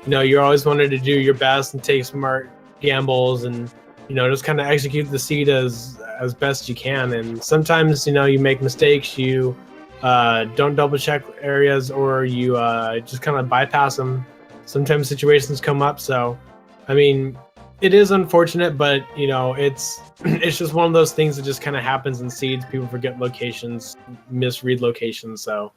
you know, you're always wanting to do your best and take smart gambles, and you know, just kind of execute the seed as best you can. And sometimes, you know, you make mistakes. You don't double check areas, or you just kind of bypass them. Sometimes situations come up, so I mean, it is unfortunate, but you know, it's just one of those things that just kind of happens in seeds. People forget locations, misread locations. So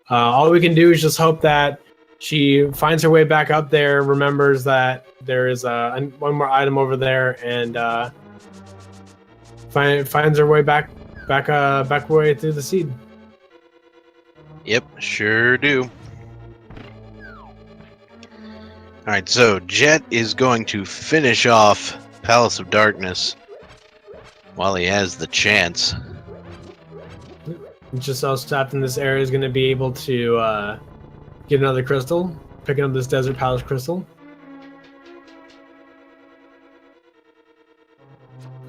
all we can do is just hope that she finds her way back up there, remembers that there is one more item over there, and finds her way back way through the seed. Yep, sure do. Alright, so Jet is going to finish off Palace of Darkness while he has the chance. Gesellschaft in this area is going to be able to get another crystal, picking up this Desert Palace crystal.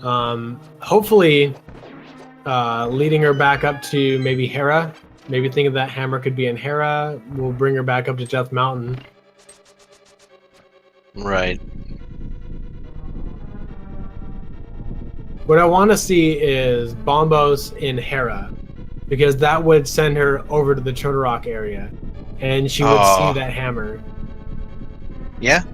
Hopefully, leading her back up to maybe Hera. Maybe thinking that hammer could be in Hera. We'll bring her back up to Death Mountain. Right. What I want to see is Bombos in Hera, because that would send her over to the Chodorok area, and she would see that hammer. Yeah.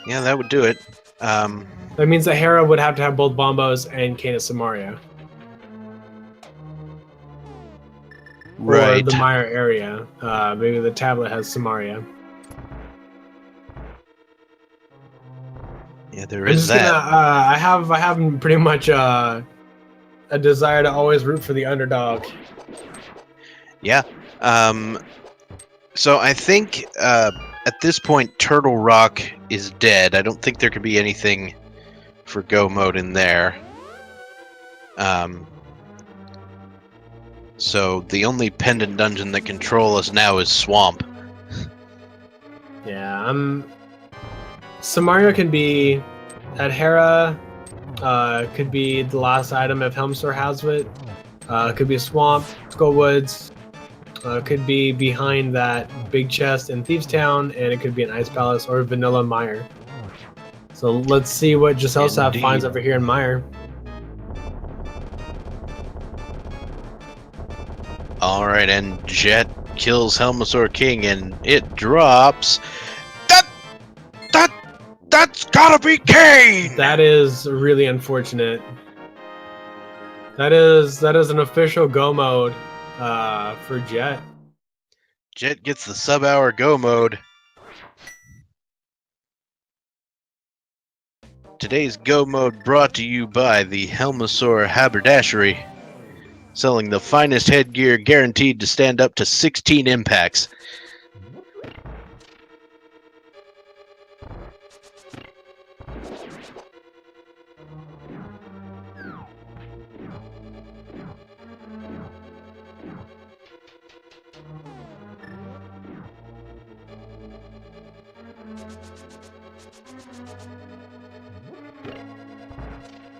Yeah, that would do it. That means that Hera would have to have both Bombos and Cane of Samaria. Right. Or the Meyer area. Maybe the tablet has Samaria. Yeah, there is that. I have pretty much a desire to always root for the underdog. Yeah. So I think at this point Turtle Rock is dead. I don't think there could be anything for go mode in there. So the only pendant dungeon that control us now is Swamp. Yeah, Samaria can be at Hera. Could be the last item if Helmsor has it. Could be a Swamp, Skullwoods. Could be behind that big chest in Thieves Town, and it could be an Ice Palace or Vanilla Mire. So let's see what Gesellschaft finds over here in Mire. Alright, and Jet kills Helmsor King, and it drops. That's gotta be Kane! That is really unfortunate. That is an official go mode for Jet. Jet gets the sub-hour go mode. Today's go mode brought to you by the Helmsor Haberdashery, selling the finest headgear guaranteed to stand up to 16 impacts.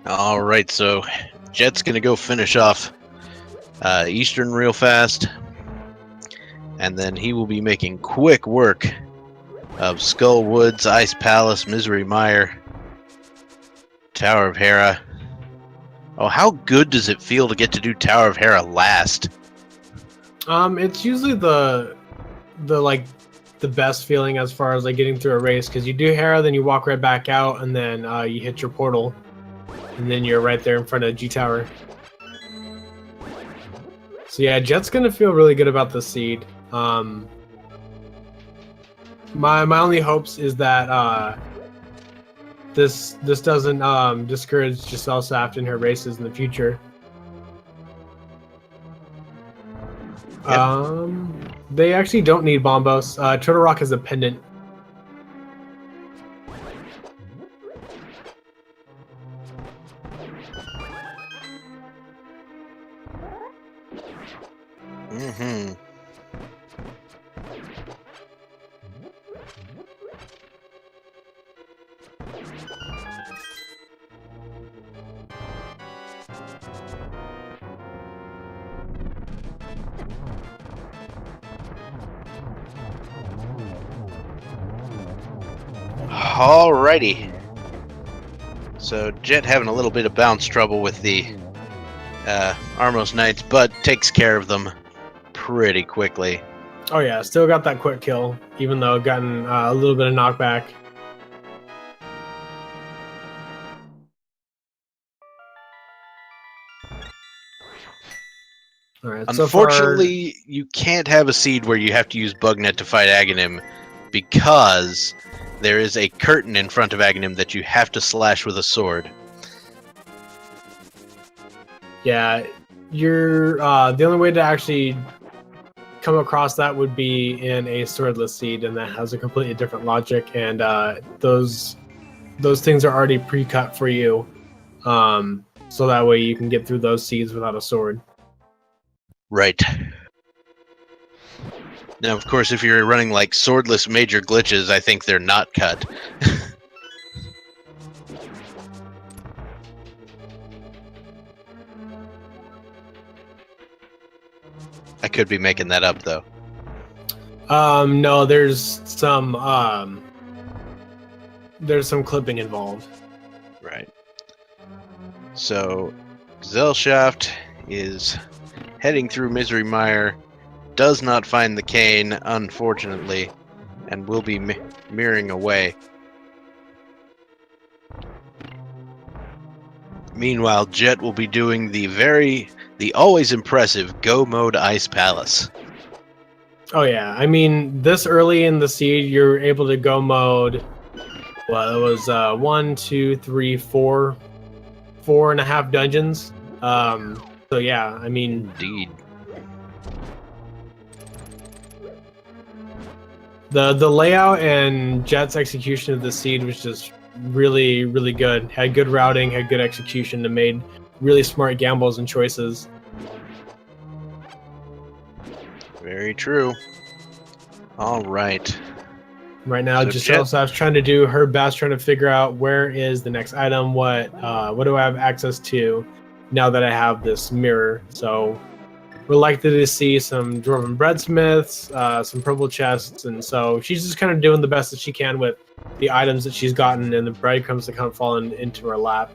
Alright, so Jet's gonna go finish off Eastern real fast. And then he will be making quick work of Skull Woods, Ice Palace, Misery Mire, Tower of Hera. Oh, how good does it feel to get to do Tower of Hera last? It's usually the best feeling as far as like getting through a race, because you do Hera, then you walk right back out, and then you hit your portal, and then you're right there in front of G Tower. So yeah, Jet's gonna feel really good about the seed. My only hopes is that this doesn't discourage Gesellschaft in her races in the future. Yep. They actually don't need Bombos. Turtle Rock is a pendant. Mm-hmm. Alrighty. So Jet having a little bit of bounce trouble with the Armos Knights, but takes care of them pretty quickly. Oh yeah, still got that quick kill, even though gotten a little bit of knockback. All right. Unfortunately, you can't have a seed where you have to use Bugnet to fight Agahnim, because there is a curtain in front of Agahnim that you have to slash with a sword. Yeah, you're the only way to actually come across that would be in a swordless seed, and that has a completely different logic, and those things are already pre-cut for you, so that way you can get through those seeds without a sword. Right. Now, of course, if you're running like swordless major glitches, I think they're not cut. I could be making that up, though. No, there's some clipping involved. Right. So, Gesellschaft is heading through Misery Mire, does not find the cane, unfortunately, and will be mirroring away. Meanwhile, Jet will be doing the always impressive Go Mode Ice Palace. Oh yeah, I mean, this early in the seed, you're able to go mode. Well, it was 1, 2, 3, 4, 4.5 dungeons. So yeah, I mean, indeed. The layout and Jet's execution of the seed was just really, really good. Had good routing, had good execution, and made really smart gambles and choices. Very true. All right. Right now, Gesellschaft's trying to do her best, trying to figure out where is the next item, what do I have access to now that I have this mirror. So we're likely to see some dwarven breadsmiths, some purple chests, and so she's just kind of doing the best that she can with the items that she's gotten and the breadcrumbs that kind of fallen into her lap.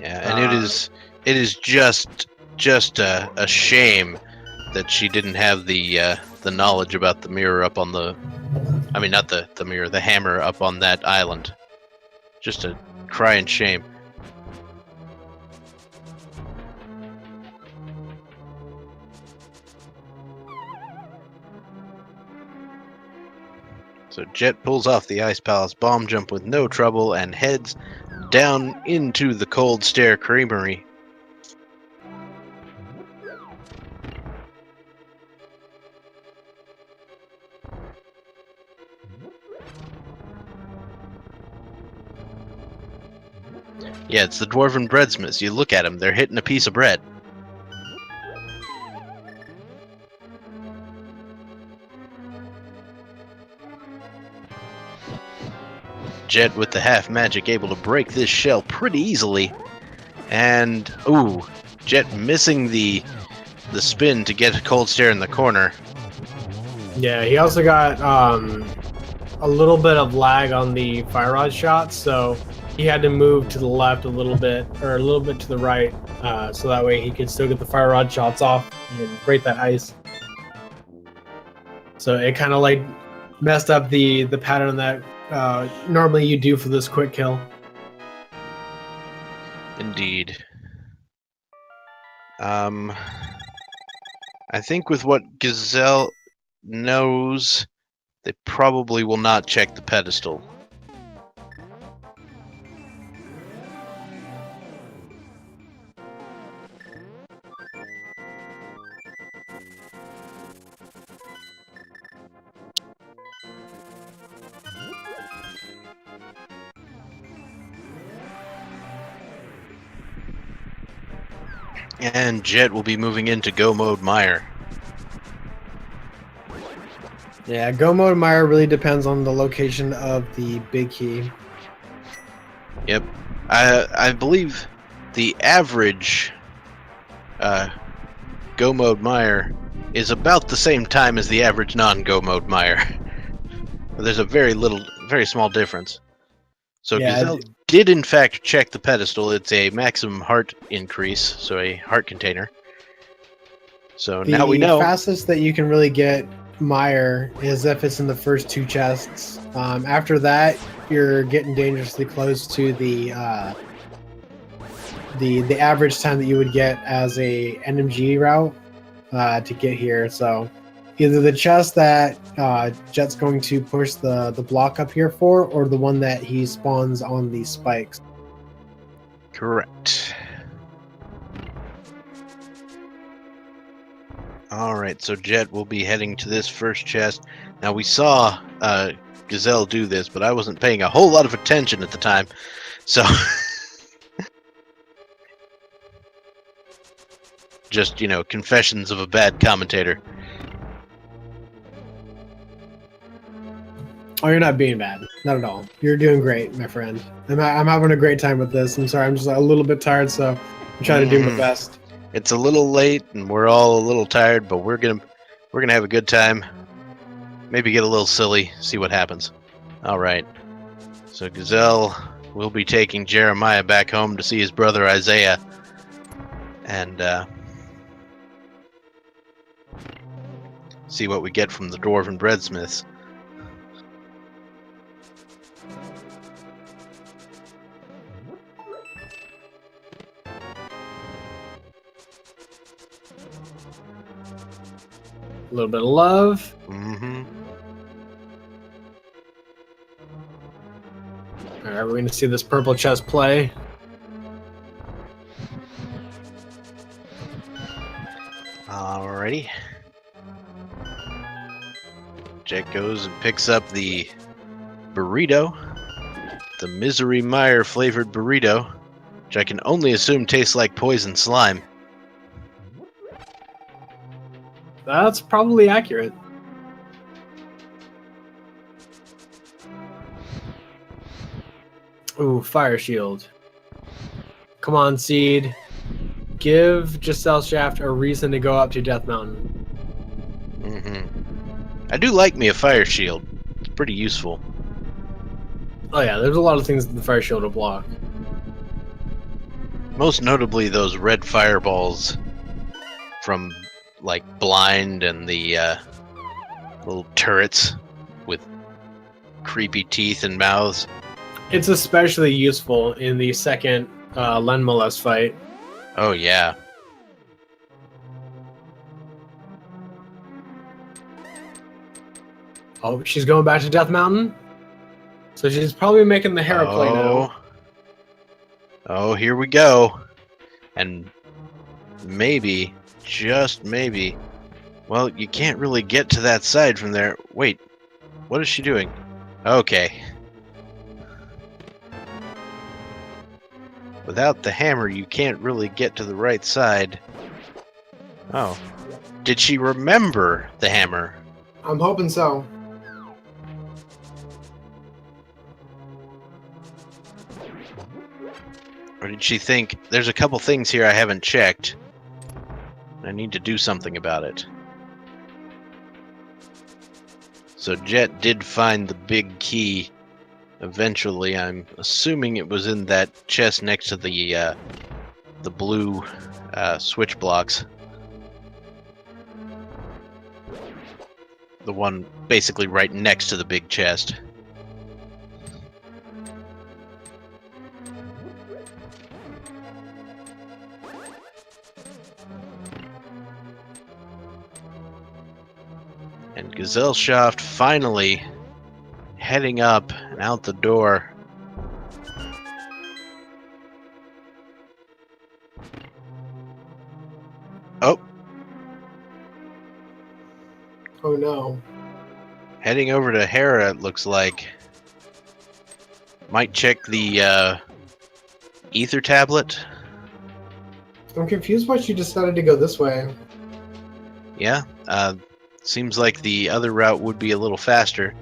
Yeah, and it is just a shame that she didn't have the knowledge about the mirror up on the, I mean, not the mirror, the hammer up on that island. Just a crying shame. So Jet pulls off the Ice Palace bomb jump with no trouble and heads down into the Cold Stare Creamery. Yeah, it's the Dwarven Breadsmiths. You look at them, they're hitting a piece of bread. Jet with the half magic able to break this shell pretty easily. And, ooh, Jet missing the spin to get Cold Stare in the corner. Yeah, he also got a little bit of lag on the fire rod shots, so he had to move to the left a little bit, or a little bit to the right, so that way he could still get the fire rod shots off and break that ice. So it kind of like messed up the pattern that normally you do for this quick kill. Indeed. I think with what Gazelle knows, they probably will not check the pedestal. And Jet will be moving into Go Mode Mire. Yeah, Go Mode Mire really depends on the location of the big key. Yep. I believe the average Go Mode Mire is about the same time as the average non-Go Mode Mire. There's a very small difference. So Yeah, Gazelle did in fact check the pedestal. It's a maximum heart increase, so a heart container. So now we know. The fastest that you can really get Mire is if it's in the first two chests. After that, you're getting dangerously close to the average time that you would get as a NMG route to get here. So either the chest that Jet's going to push the block up here for, or the one that he spawns on these spikes. Correct. Alright, so Jet will be heading to this first chest. Now we saw Gazelle do this, but I wasn't paying a whole lot of attention at the time. So just, confessions of a bad commentator. Oh, you're not being bad. Not at all. You're doing great, my friend. I'm having a great time with this. I'm sorry, I'm just a little bit tired, so I'm trying to do my best. It's a little late, and we're all a little tired, but we're gonna have a good time. Maybe get a little silly, see what happens. All right. So Gazelle will be taking Jeremiah back home to see his brother Isaiah, and see what we get from the dwarven breadsmiths. A little bit of love. Mm-hmm. All right, we're going to see this purple chest play. Alrighty. Jet goes and picks up the burrito, the Misery Mire flavored burrito, which I can only assume tastes like poison slime. That's probably accurate. Ooh, fire shield. Come on, Seed. Give Gesellschaft a reason to go up to Death Mountain. Mm-hmm. I do like me a fire shield. It's pretty useful. Oh yeah, there's a lot of things that the fire shield will block. Most notably those red fireballs from, like, Blind and the little turrets with creepy teeth and mouths. It's especially useful in the second Lenmolest fight. Oh, yeah. Oh, she's going back to Death Mountain? So she's probably making the Hera play now. Oh, here we go. And maybe, just maybe, well, you can't really get to that side from there. Wait, what is she doing? Okay. Without the hammer, you can't really get to the right side. Oh. Did she remember the hammer? I'm hoping so. Or did she think, there's a couple things here I haven't checked. I need to do something about it. So Jet did find the big key eventually. I'm assuming it was in that chest next to the blue switch blocks. The one basically right next to the big chest. And Gesellschaft finally heading up and out the door. Oh, Oh no. heading over to Hera, it looks like. Might check the ether tablet. I'm confused why she decided to go this way. Yeah, seems like the other route would be a little faster.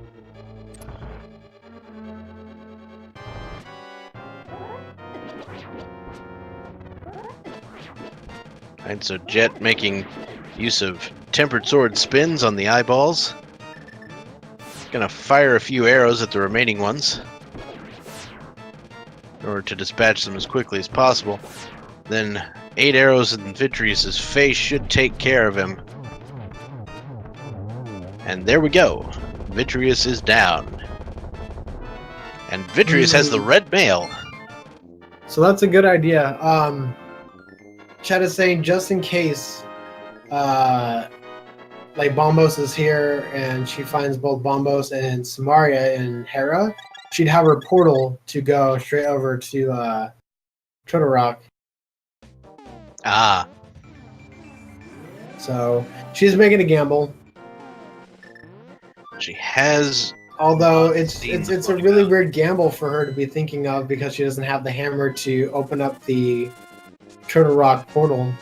Alright, so Jet making use of tempered sword spins on the eyeballs. Gonna fire a few arrows at the remaining ones in order to dispatch them as quickly as possible. Then 8 arrows in Vitreous's face should take care of him. And there we go. Vitreous is down. And Vitreous has the red mail. So that's a good idea. Chad is saying just in case like Bombos is here and she finds both Bombos and Samaria and Hera, she'd have her portal to go straight over to Totorock. Ah, So she's making a gamble. she has. Although it's a really weird gamble for her to be thinking of because she doesn't have the hammer to open up the Totorock portal.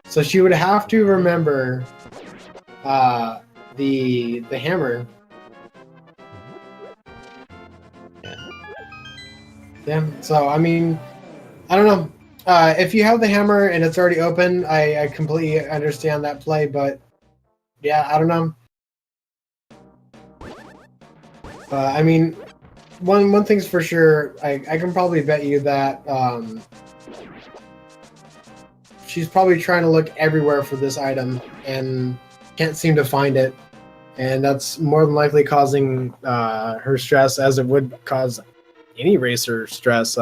So she would have to remember the hammer. Yeah. So I mean, I don't know. If you have the hammer and it's already open, I completely understand that play. But yeah, I don't know. I mean, one thing's for sure. I can probably bet you that she's probably trying to look everywhere for this item and can't seem to find it, and that's more than likely causing her stress, as it would cause any racer stress.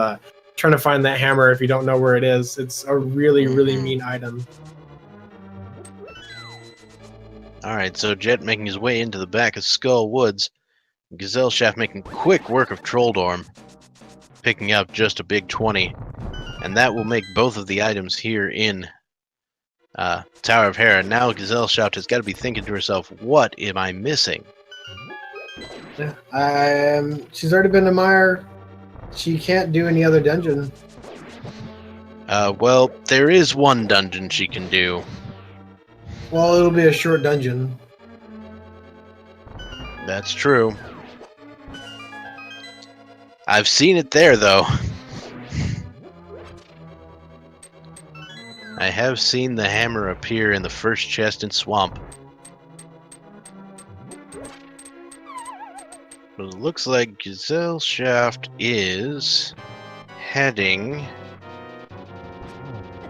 Trying to find that hammer if you don't know where it is. It's a really, really mean item. Alright, so Jet making his way into the back of Skull Woods. Gesellschaft making quick work of Trolldorm, picking up just a big 20. And that will make both of the items here in Tower of Hera. Now Gesellschaft has got to be thinking to herself, what am I missing? Yeah, she's already been to Mire. She can't do any other dungeon. Well, there is one dungeon she can do. Well, it'll be a short dungeon. That's true. I've seen it there, though. I have seen the hammer appear in the first chest in Swamp. But it looks like Gesellschaft is heading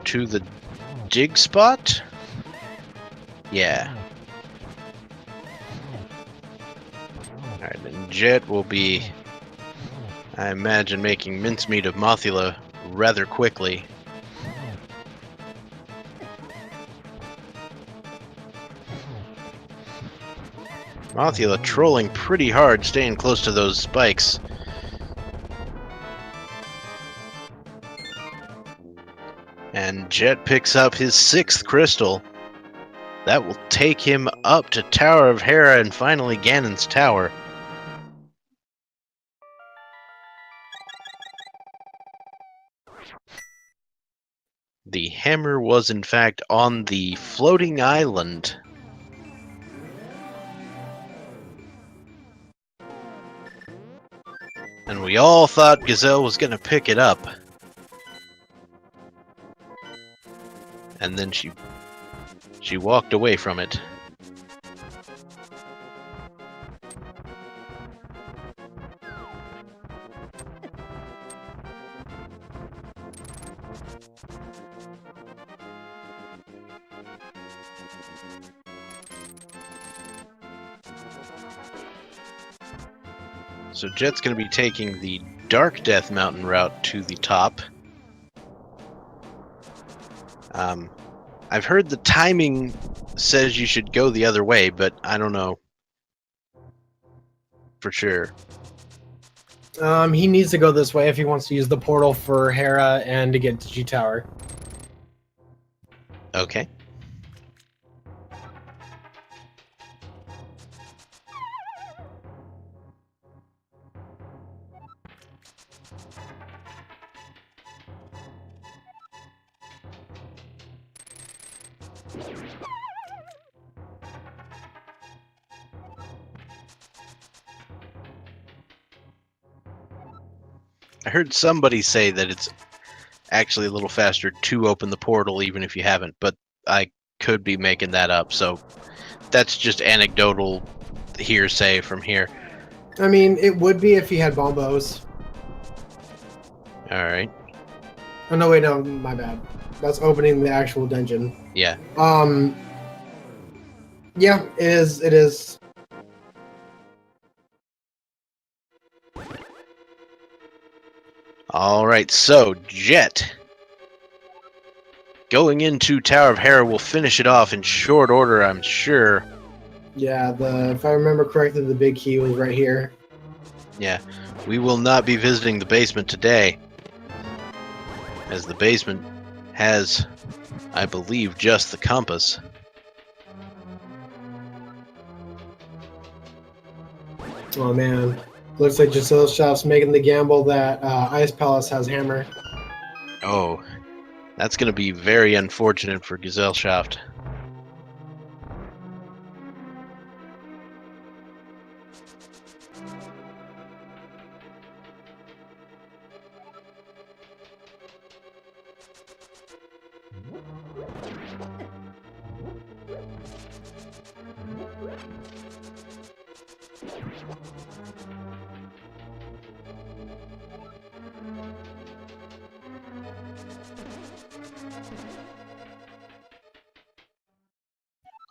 to the dig spot? Yeah. Alright, then Jet will be, I imagine, making mincemeat of Mothula rather quickly. Mothula trolling pretty hard, staying close to those spikes. And Jet picks up his 6th crystal. That will take him up to Tower of Hera and finally Ganon's Tower. The hammer was in fact on the floating island. And we all thought Gazelle was going to pick it up. And then she walked away from it. So Jet's going to be taking the Dark Death Mountain route to the top. I've heard the timing says you should go the other way, but I don't know for sure. He needs to go this way if he wants to use the portal for Hera and to get to G Tower. Okay. I heard somebody say that it's actually a little faster to open the portal even if you haven't, but I could be making that up, so that's just anecdotal hearsay from here. I mean, it would be if he had bombos. Alright. Oh, no, wait, no, my bad. That's opening the actual dungeon. Yeah. Yeah, it is. Alright, so Jet going into Tower of Hera will finish it off in short order, I'm sure. Yeah, if I remember correctly, the big key was right here. Yeah, we will not be visiting the basement today, as the basement has, I believe, just the compass. Oh man, looks like Gesellschaft's making the gamble that Ice Palace has hammer. Oh, that's going to be very unfortunate for Gesellschaft.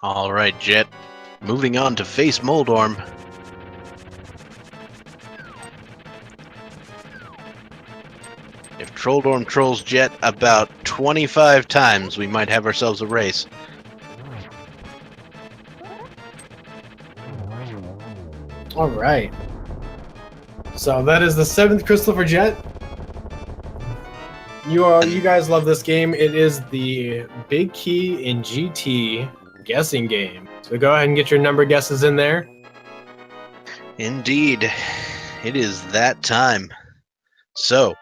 Alright, Jet. Moving on to face Moldorm. If Trolldorm trolls Jet about 25 times, we might have ourselves a race. Alright. So that is the 7th crystal for Jet. You guys love this game. It is the big key in GT guessing game. So go ahead and get your number guesses in there. Indeed. It is that time. So,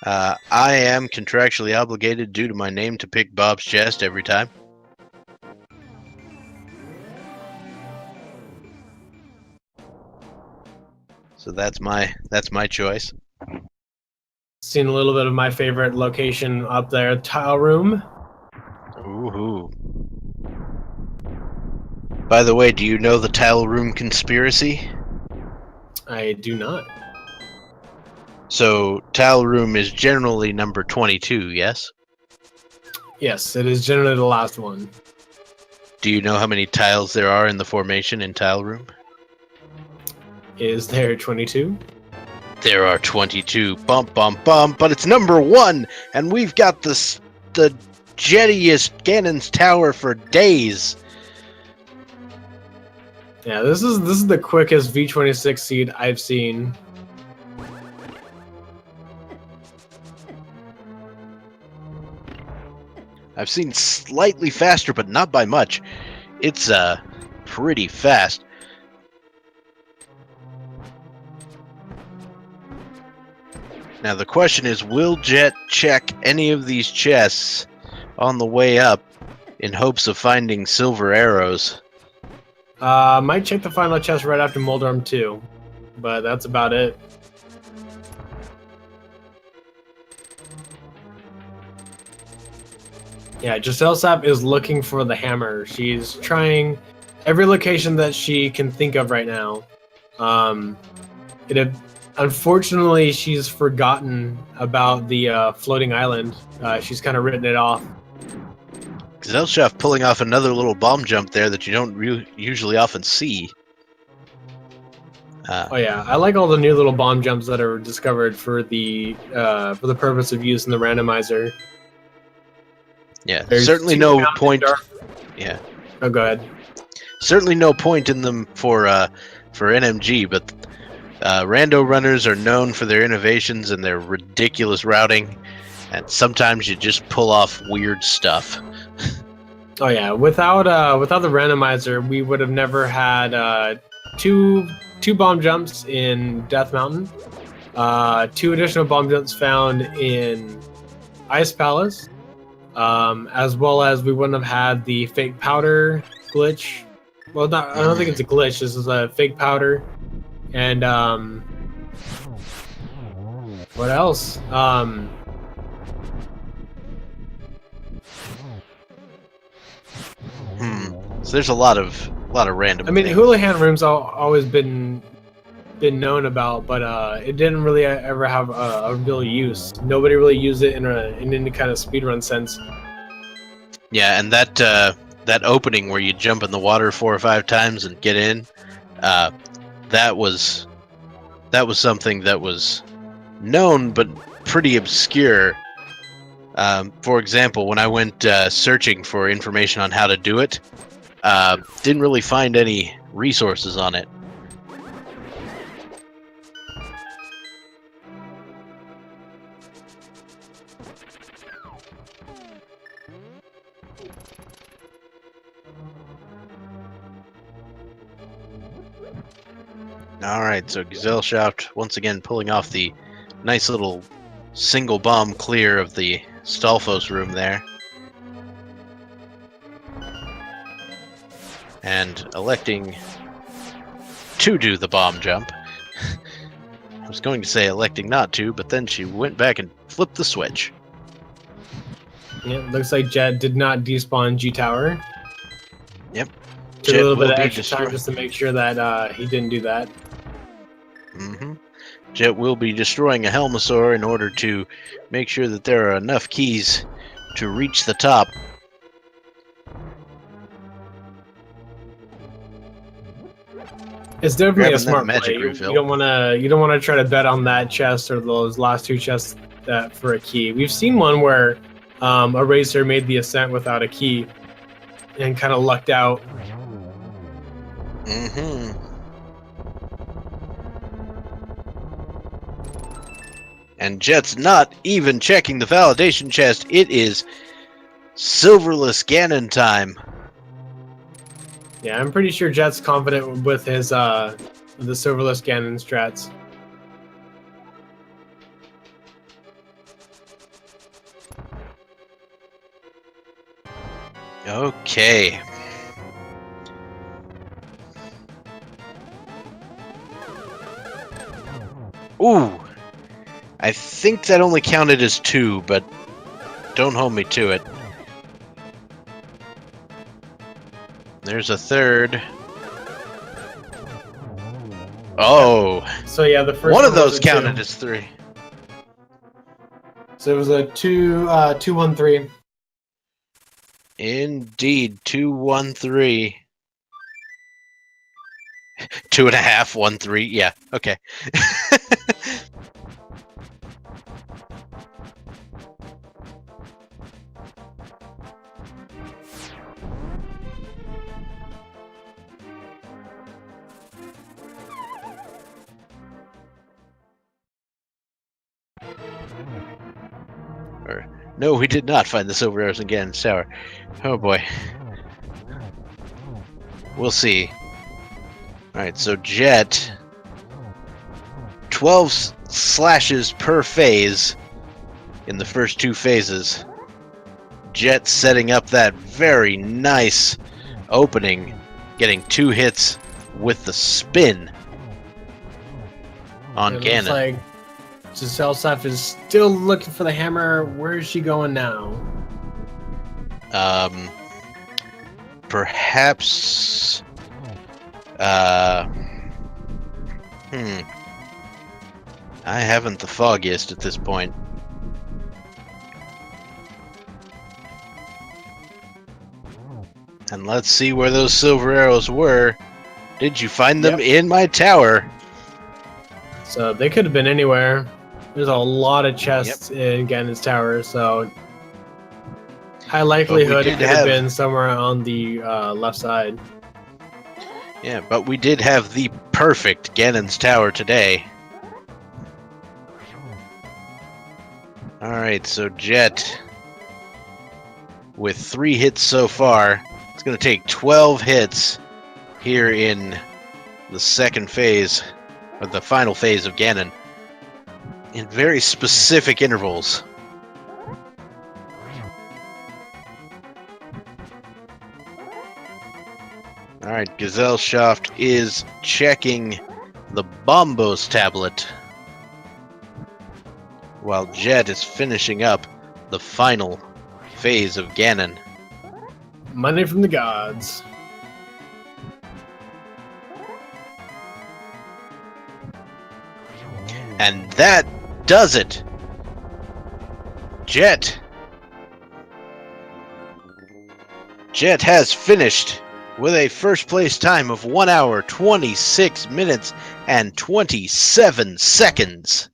I am contractually obligated due to my name to pick Bob's chest every time. So that's my choice. Seen a little bit of my favorite location up there, tile room. Ooh. By the way, do you know the tile room conspiracy? I do not. So, tile room is generally number 22, yes? Yes, it is generally the last one. Do you know how many tiles there are in the formation in tile room? Is there 22? There are 22. Bump, bump, bump, but it's number 1! And we've got the jettiest Ganon's Tower for days. Yeah, this is the quickest V26 seed I've seen. I've seen slightly faster, but not by much. It's pretty fast. Now the question is, will Jet check any of these chests on the way up in hopes of finding silver arrows? Might check the final chest right after Moldorm 2, but that's about it. Yeah, Gesellschaft is looking for the hammer. She's trying every location that she can think of right now. Unfortunately, she's forgotten about the floating island. She's kind of written it off. Gesellschaft pulling off another little bomb jump there that you don't usually often see. Oh yeah, I like all the new little bomb jumps that are discovered for the purpose of use in the randomizer. Yeah, There's certainly 2 no mountain point. dark. Yeah, Oh, go ahead. certainly no point in them for NMG, but rando runners are known for their innovations and their ridiculous routing, and sometimes you just pull off weird stuff. Oh yeah, without the randomizer, we would have never had two bomb jumps in Death Mountain, 2 additional bomb jumps found in Ice Palace, as well as we wouldn't have had the fake powder glitch. Well, I don't think it's a glitch. This is a fake powder, and what else? So there's a lot of random. I mean, things. Houlihan Room's always been known about, but it didn't really ever have a real use. Nobody really used it in any kind of speedrun sense. Yeah, and that opening where you jump in the water 4 or 5 times and get in, that was something that was known but pretty obscure. For example, when I went searching for information on how to do it, didn't really find any resources on it. Alright, so Gesellschaft once again pulling off the nice little single bomb clear of the Stalfos room there. And electing to do the bomb jump. I was going to say electing not to, but then she went back and flipped the switch. Yeah, looks like Jet did not despawn G Tower. Yep. Took a Jet little bit will of be extra time just to make sure that he didn't do that. Jet will be destroying a Helmosaur in order to make sure that there are enough keys to reach the top. It's definitely Grabbing a smart that magic play. refill. You don't want to try to bet on that chest or those last 2 chests for a key. We've seen one where a racer made the ascent without a key and kind of lucked out. And Jet's not even checking the validation chest. It is silverless Ganon time. Yeah, I'm pretty sure Jet's confident with his the silverless Ganon strats. Okay. Ooh. I think that only counted as 2, but don't hold me to it. There's a 3rd. Oh. So yeah, the first one of those was a counted 2. as 3. So it was a 2-1-3. Indeed, 2-1-3. 2.5, 1-3. Yeah, okay. No, we did not find the silver arrows in Ganon's tower. Oh boy. We'll see. Alright, so Jet. 12 slashes per phase in the first 2 phases. Jet setting up that very nice opening, getting 2 hits with the spin on Ganon. Looks like Gesellschaft is still looking for the hammer. Where is she going now? Perhaps. I haven't the foggiest at this point. And let's see where those silver arrows were. Did you find them in my tower? So they could have been anywhere. There's a lot of chests in Ganon's tower, so high likelihood it could have been somewhere on the left side. Yeah, but we did have the perfect Ganon's tower today. Alright, so Jet, with 3 hits so far, it's going to take 12 hits here in the second phase, or the final phase of Ganon, in very specific intervals. Alright, Gesellschaft is checking the Bombos tablet, while Jet is finishing up the final phase of Ganon. Money from the gods. And that does it! Jet has finished with a first place time of 1 hour, 26 minutes, and 27 seconds.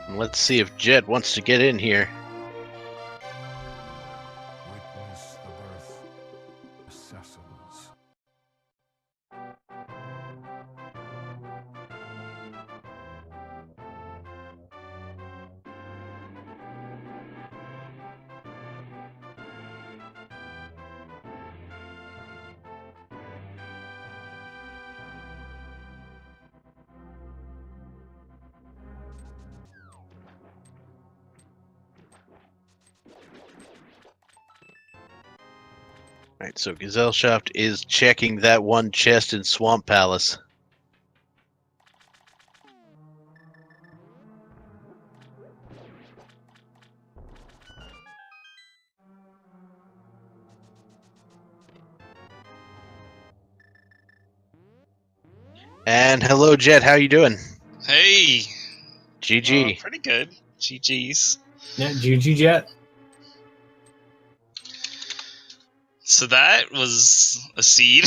Let's see if Jet wants to get in here. Witness the birth of assassins. Alright, so Gesellschaft is checking that one chest in Swamp Palace. And hello, Jet. How you doing? Hey. GG. Pretty good. GG's. Yeah, GG Jet. So that was a seed.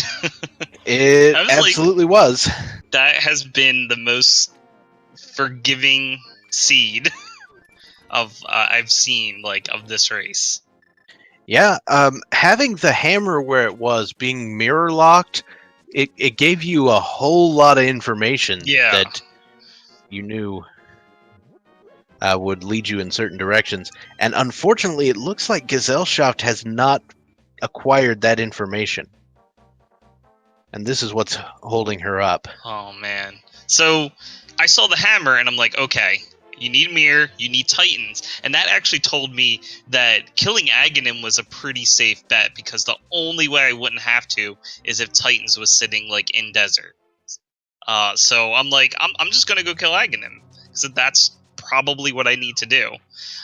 It I was absolutely was. That has been the most forgiving seed of I've seen of this race. Yeah, having the hammer where it was being mirror locked, it gave you a whole lot of information that you knew would lead you in certain directions. And unfortunately, it looks like Gesellschaft has not acquired that information. And this is what's holding her up. Oh, man. So, I saw the hammer, and I'm like, okay, you need mirror, you need titans. And that actually told me that killing Agahnim was a pretty safe bet, because the only way I wouldn't have to is if titans was sitting, in desert. So I'm like, I'm just gonna go kill Agahnim. So that's probably what I need to do.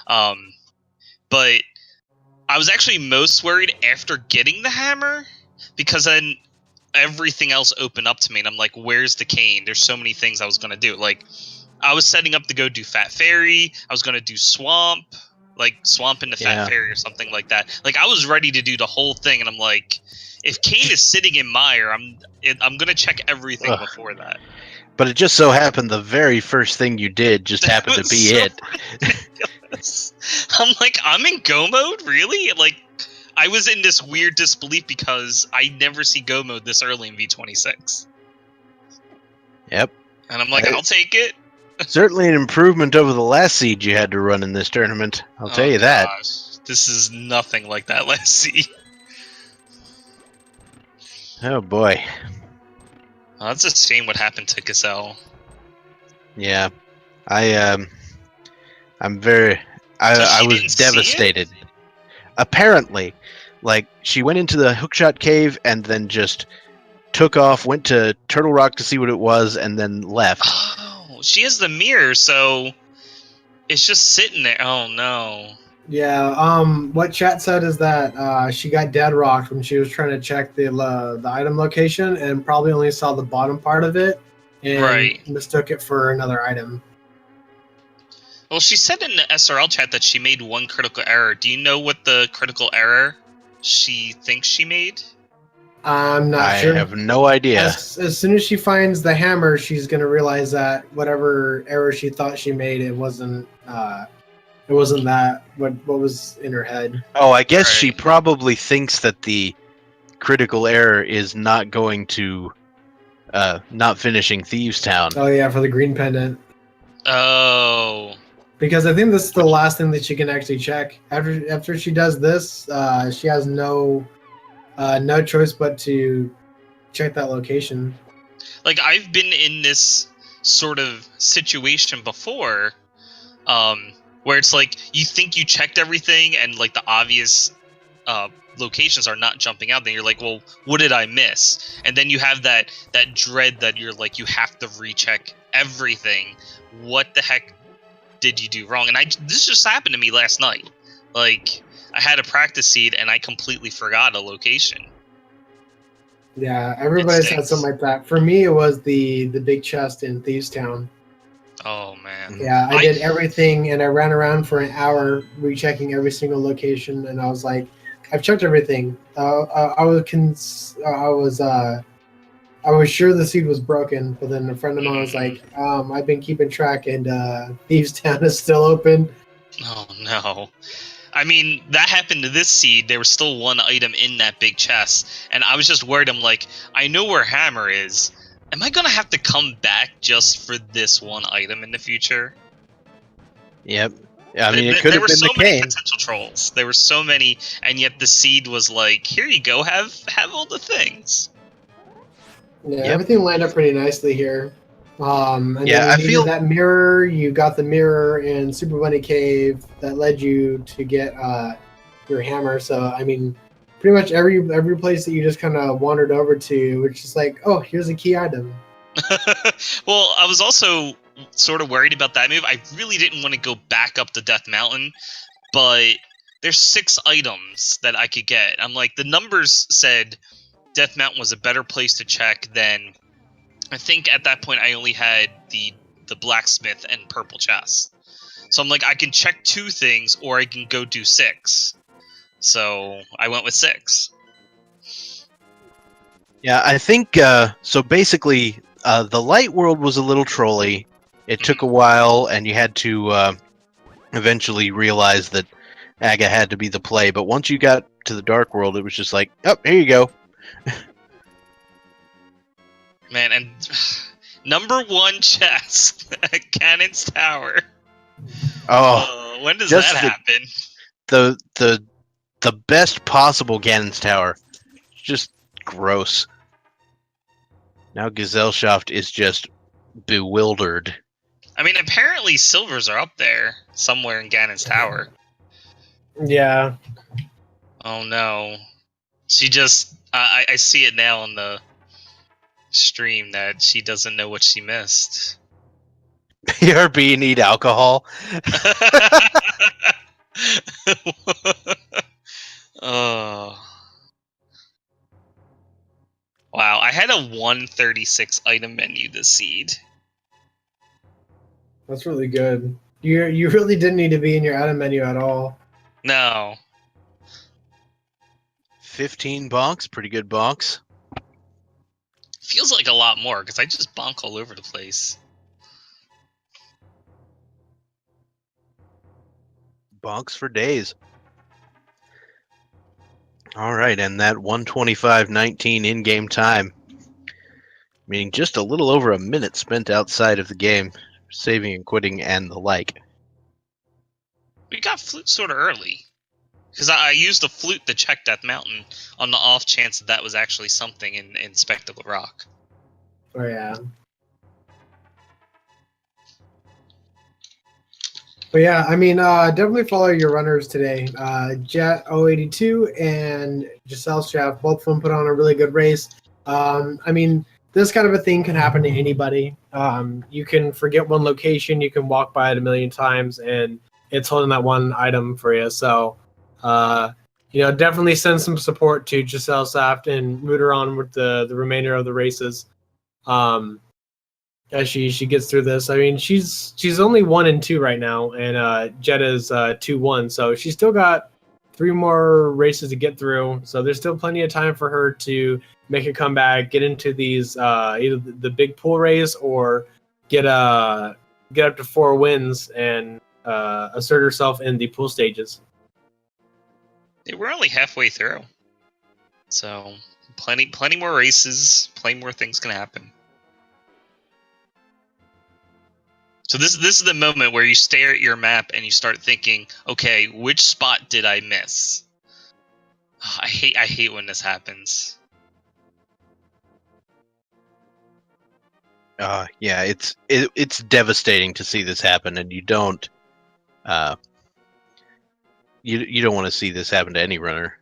But I was actually most worried after getting the hammer, because then everything else opened up to me, and I'm like, where's the cane? There's so many things I was gonna do. I was setting up to go do Fat Fairy. I was gonna do Swamp, Swamp into Fat Fairy or something like that. I was ready to do the whole thing, and I'm like, if Kane is sitting in Mire, I'm gonna check everything before that. But it just so happened the very first thing you did just happened to be it. I'm like, I'm in go mode? Really? I was in this weird disbelief because I never see go mode this early in V26. Yep. And I'm like, I'll take it. Certainly an improvement over the last siege you had to run in this tournament. I'll tell you that. Gosh. This is nothing like that last siege. Oh boy. Oh, that's a shame what happened to Gazelle. Yeah. I'm very... I was devastated. Apparently. She went into the hookshot cave and then just took off, went to Turtle Rock to see what it was, and then left. Oh, she has the mirror, so it's just sitting there. Oh, no. Yeah. What chat said is that she got dead rocked when she was trying to check the item location and probably only saw the bottom part of it and Right. mistook it for another item. Well, she said in the SRL chat that she made one critical error. Do you know what the critical error she thinks she made? I'm not I sure. have no idea. As soon as she finds the hammer, she's gonna realize that whatever error she thought she made, it wasn't that what was in her head. Oh, I guess she Right. probably thinks that the critical error is not going to not finishing Thieves Town. Oh yeah, for the green pendant. Oh. Because I think this is the last thing that she can actually check. After she does this, she has no choice but to check that location. Like, I've been in this sort of situation before, where it's like, you think you checked everything and, like, the obvious locations are not jumping out. Then you're like, well, what did I miss? And then you have that dread that you're like, you have to recheck everything. What the heck did you do wrong? And this just happened to me last night. Like, I had a practice seed and I completely forgot a location. Yeah, everybody's had stinks. something like that. For me, it was the big chest in Thieves Town. Oh man. Yeah, I did everything, and I ran around for an hour rechecking every single location, and I was like, I've checked everything. I was sure the seed was broken, but then a friend of mine was like, I've been keeping track, and Thieves Town is still open. Oh no. I mean, that happened to this seed. There was still one item in that big chest, and I was just worried. I'm like, I know where Hammer is. Am I gonna have to come back just for this one item in the future? Yep. I mean, it could There have were been so the many cane. potential trolls. There were so many, and yet the seed was like, "Here you go, have all the things." Yeah, Yep. everything lined up pretty nicely here. And Yeah, then I you needed feel- that mirror. You got the mirror in Super Bunny Cave that led you to get your hammer. So I mean, pretty much every place that you just kind of wandered over to, which is like, oh, here's a key item. Well, I was also sort of worried about that move. I really didn't want to go back up the Death Mountain, but there's 6 items that I could get. I'm like, the numbers said Death Mountain was a better place to check than. I think at that point I only had the blacksmith and purple chest. So I'm like, I can check 2 things, or I can go do 6. So I went with 6. Yeah, I think so. Basically, the light world was a little trolly. It took a while, and you had to eventually realize that Aga had to be the play. But once you got to the dark world, it was just like, oh, here you go. Man, and number 1 chest at Ganon's Tower. Oh, When does just that happen? the best possible Ganon's Tower. Just gross. Now Gesellschaft is just bewildered. I mean, apparently silvers are up there somewhere in Ganon's Tower. Yeah. Oh no. She just. I see it now on the stream that she doesn't know what she missed. BRB need alcohol. Oh. Wow, I had a 136 item menu this seed. That's really good. You really didn't need to be in your item menu at all. No. 15 bonks, pretty good bonks. Feels like a lot more, because I just bonk all over the place. Bonks for days. Alright, and that 125.19 in-game time. Meaning just a little over a minute spent outside of the game, saving and quitting and the like. We got flute sort of early. Because I used the flute to check Death Mountain on the off chance that was actually something in Spectacle Rock. Oh yeah. But yeah, I mean, definitely follow your runners today. Jet082 and Gesellschaft, both of them put on a really good race. I mean, this kind of a thing can happen to anybody. You can forget one location, you can walk by it a million times, and it's holding that one item for you. So, definitely send some support to Gesellschaft and root her on with the remainder of the races. As she gets through this. I mean, she's only 1-2 right now, and Jet is 2-1. So she's still got 3 more races to get through. So there's still plenty of time for her to make a comeback, get into these either the big pool race or get up to 4 wins and assert herself in the pool stages. We're only halfway through, so plenty more races, plenty more things can happen. So this is the moment where you stare at your map and you start thinking, okay, which spot did I miss? Oh, I hate when this happens. Yeah, it's devastating to see this happen, and you don't you don't want to see this happen to any runner.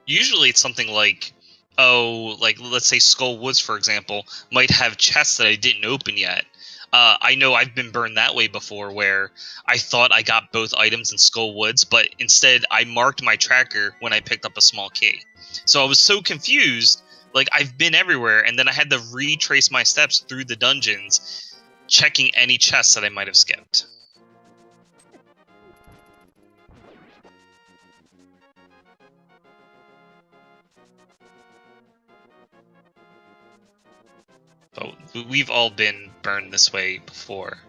Usually it's something like, like let's say Skull Woods, for example, might have chests that I didn't open yet. I know I've been burned that way before, where I thought I got both items in Skull Woods, but instead I marked my tracker when I picked up a small key. So I was so confused, like I've been everywhere, and then I had to retrace my steps through the dungeons, checking any chests that I might have skipped. But we've all been burned this way before.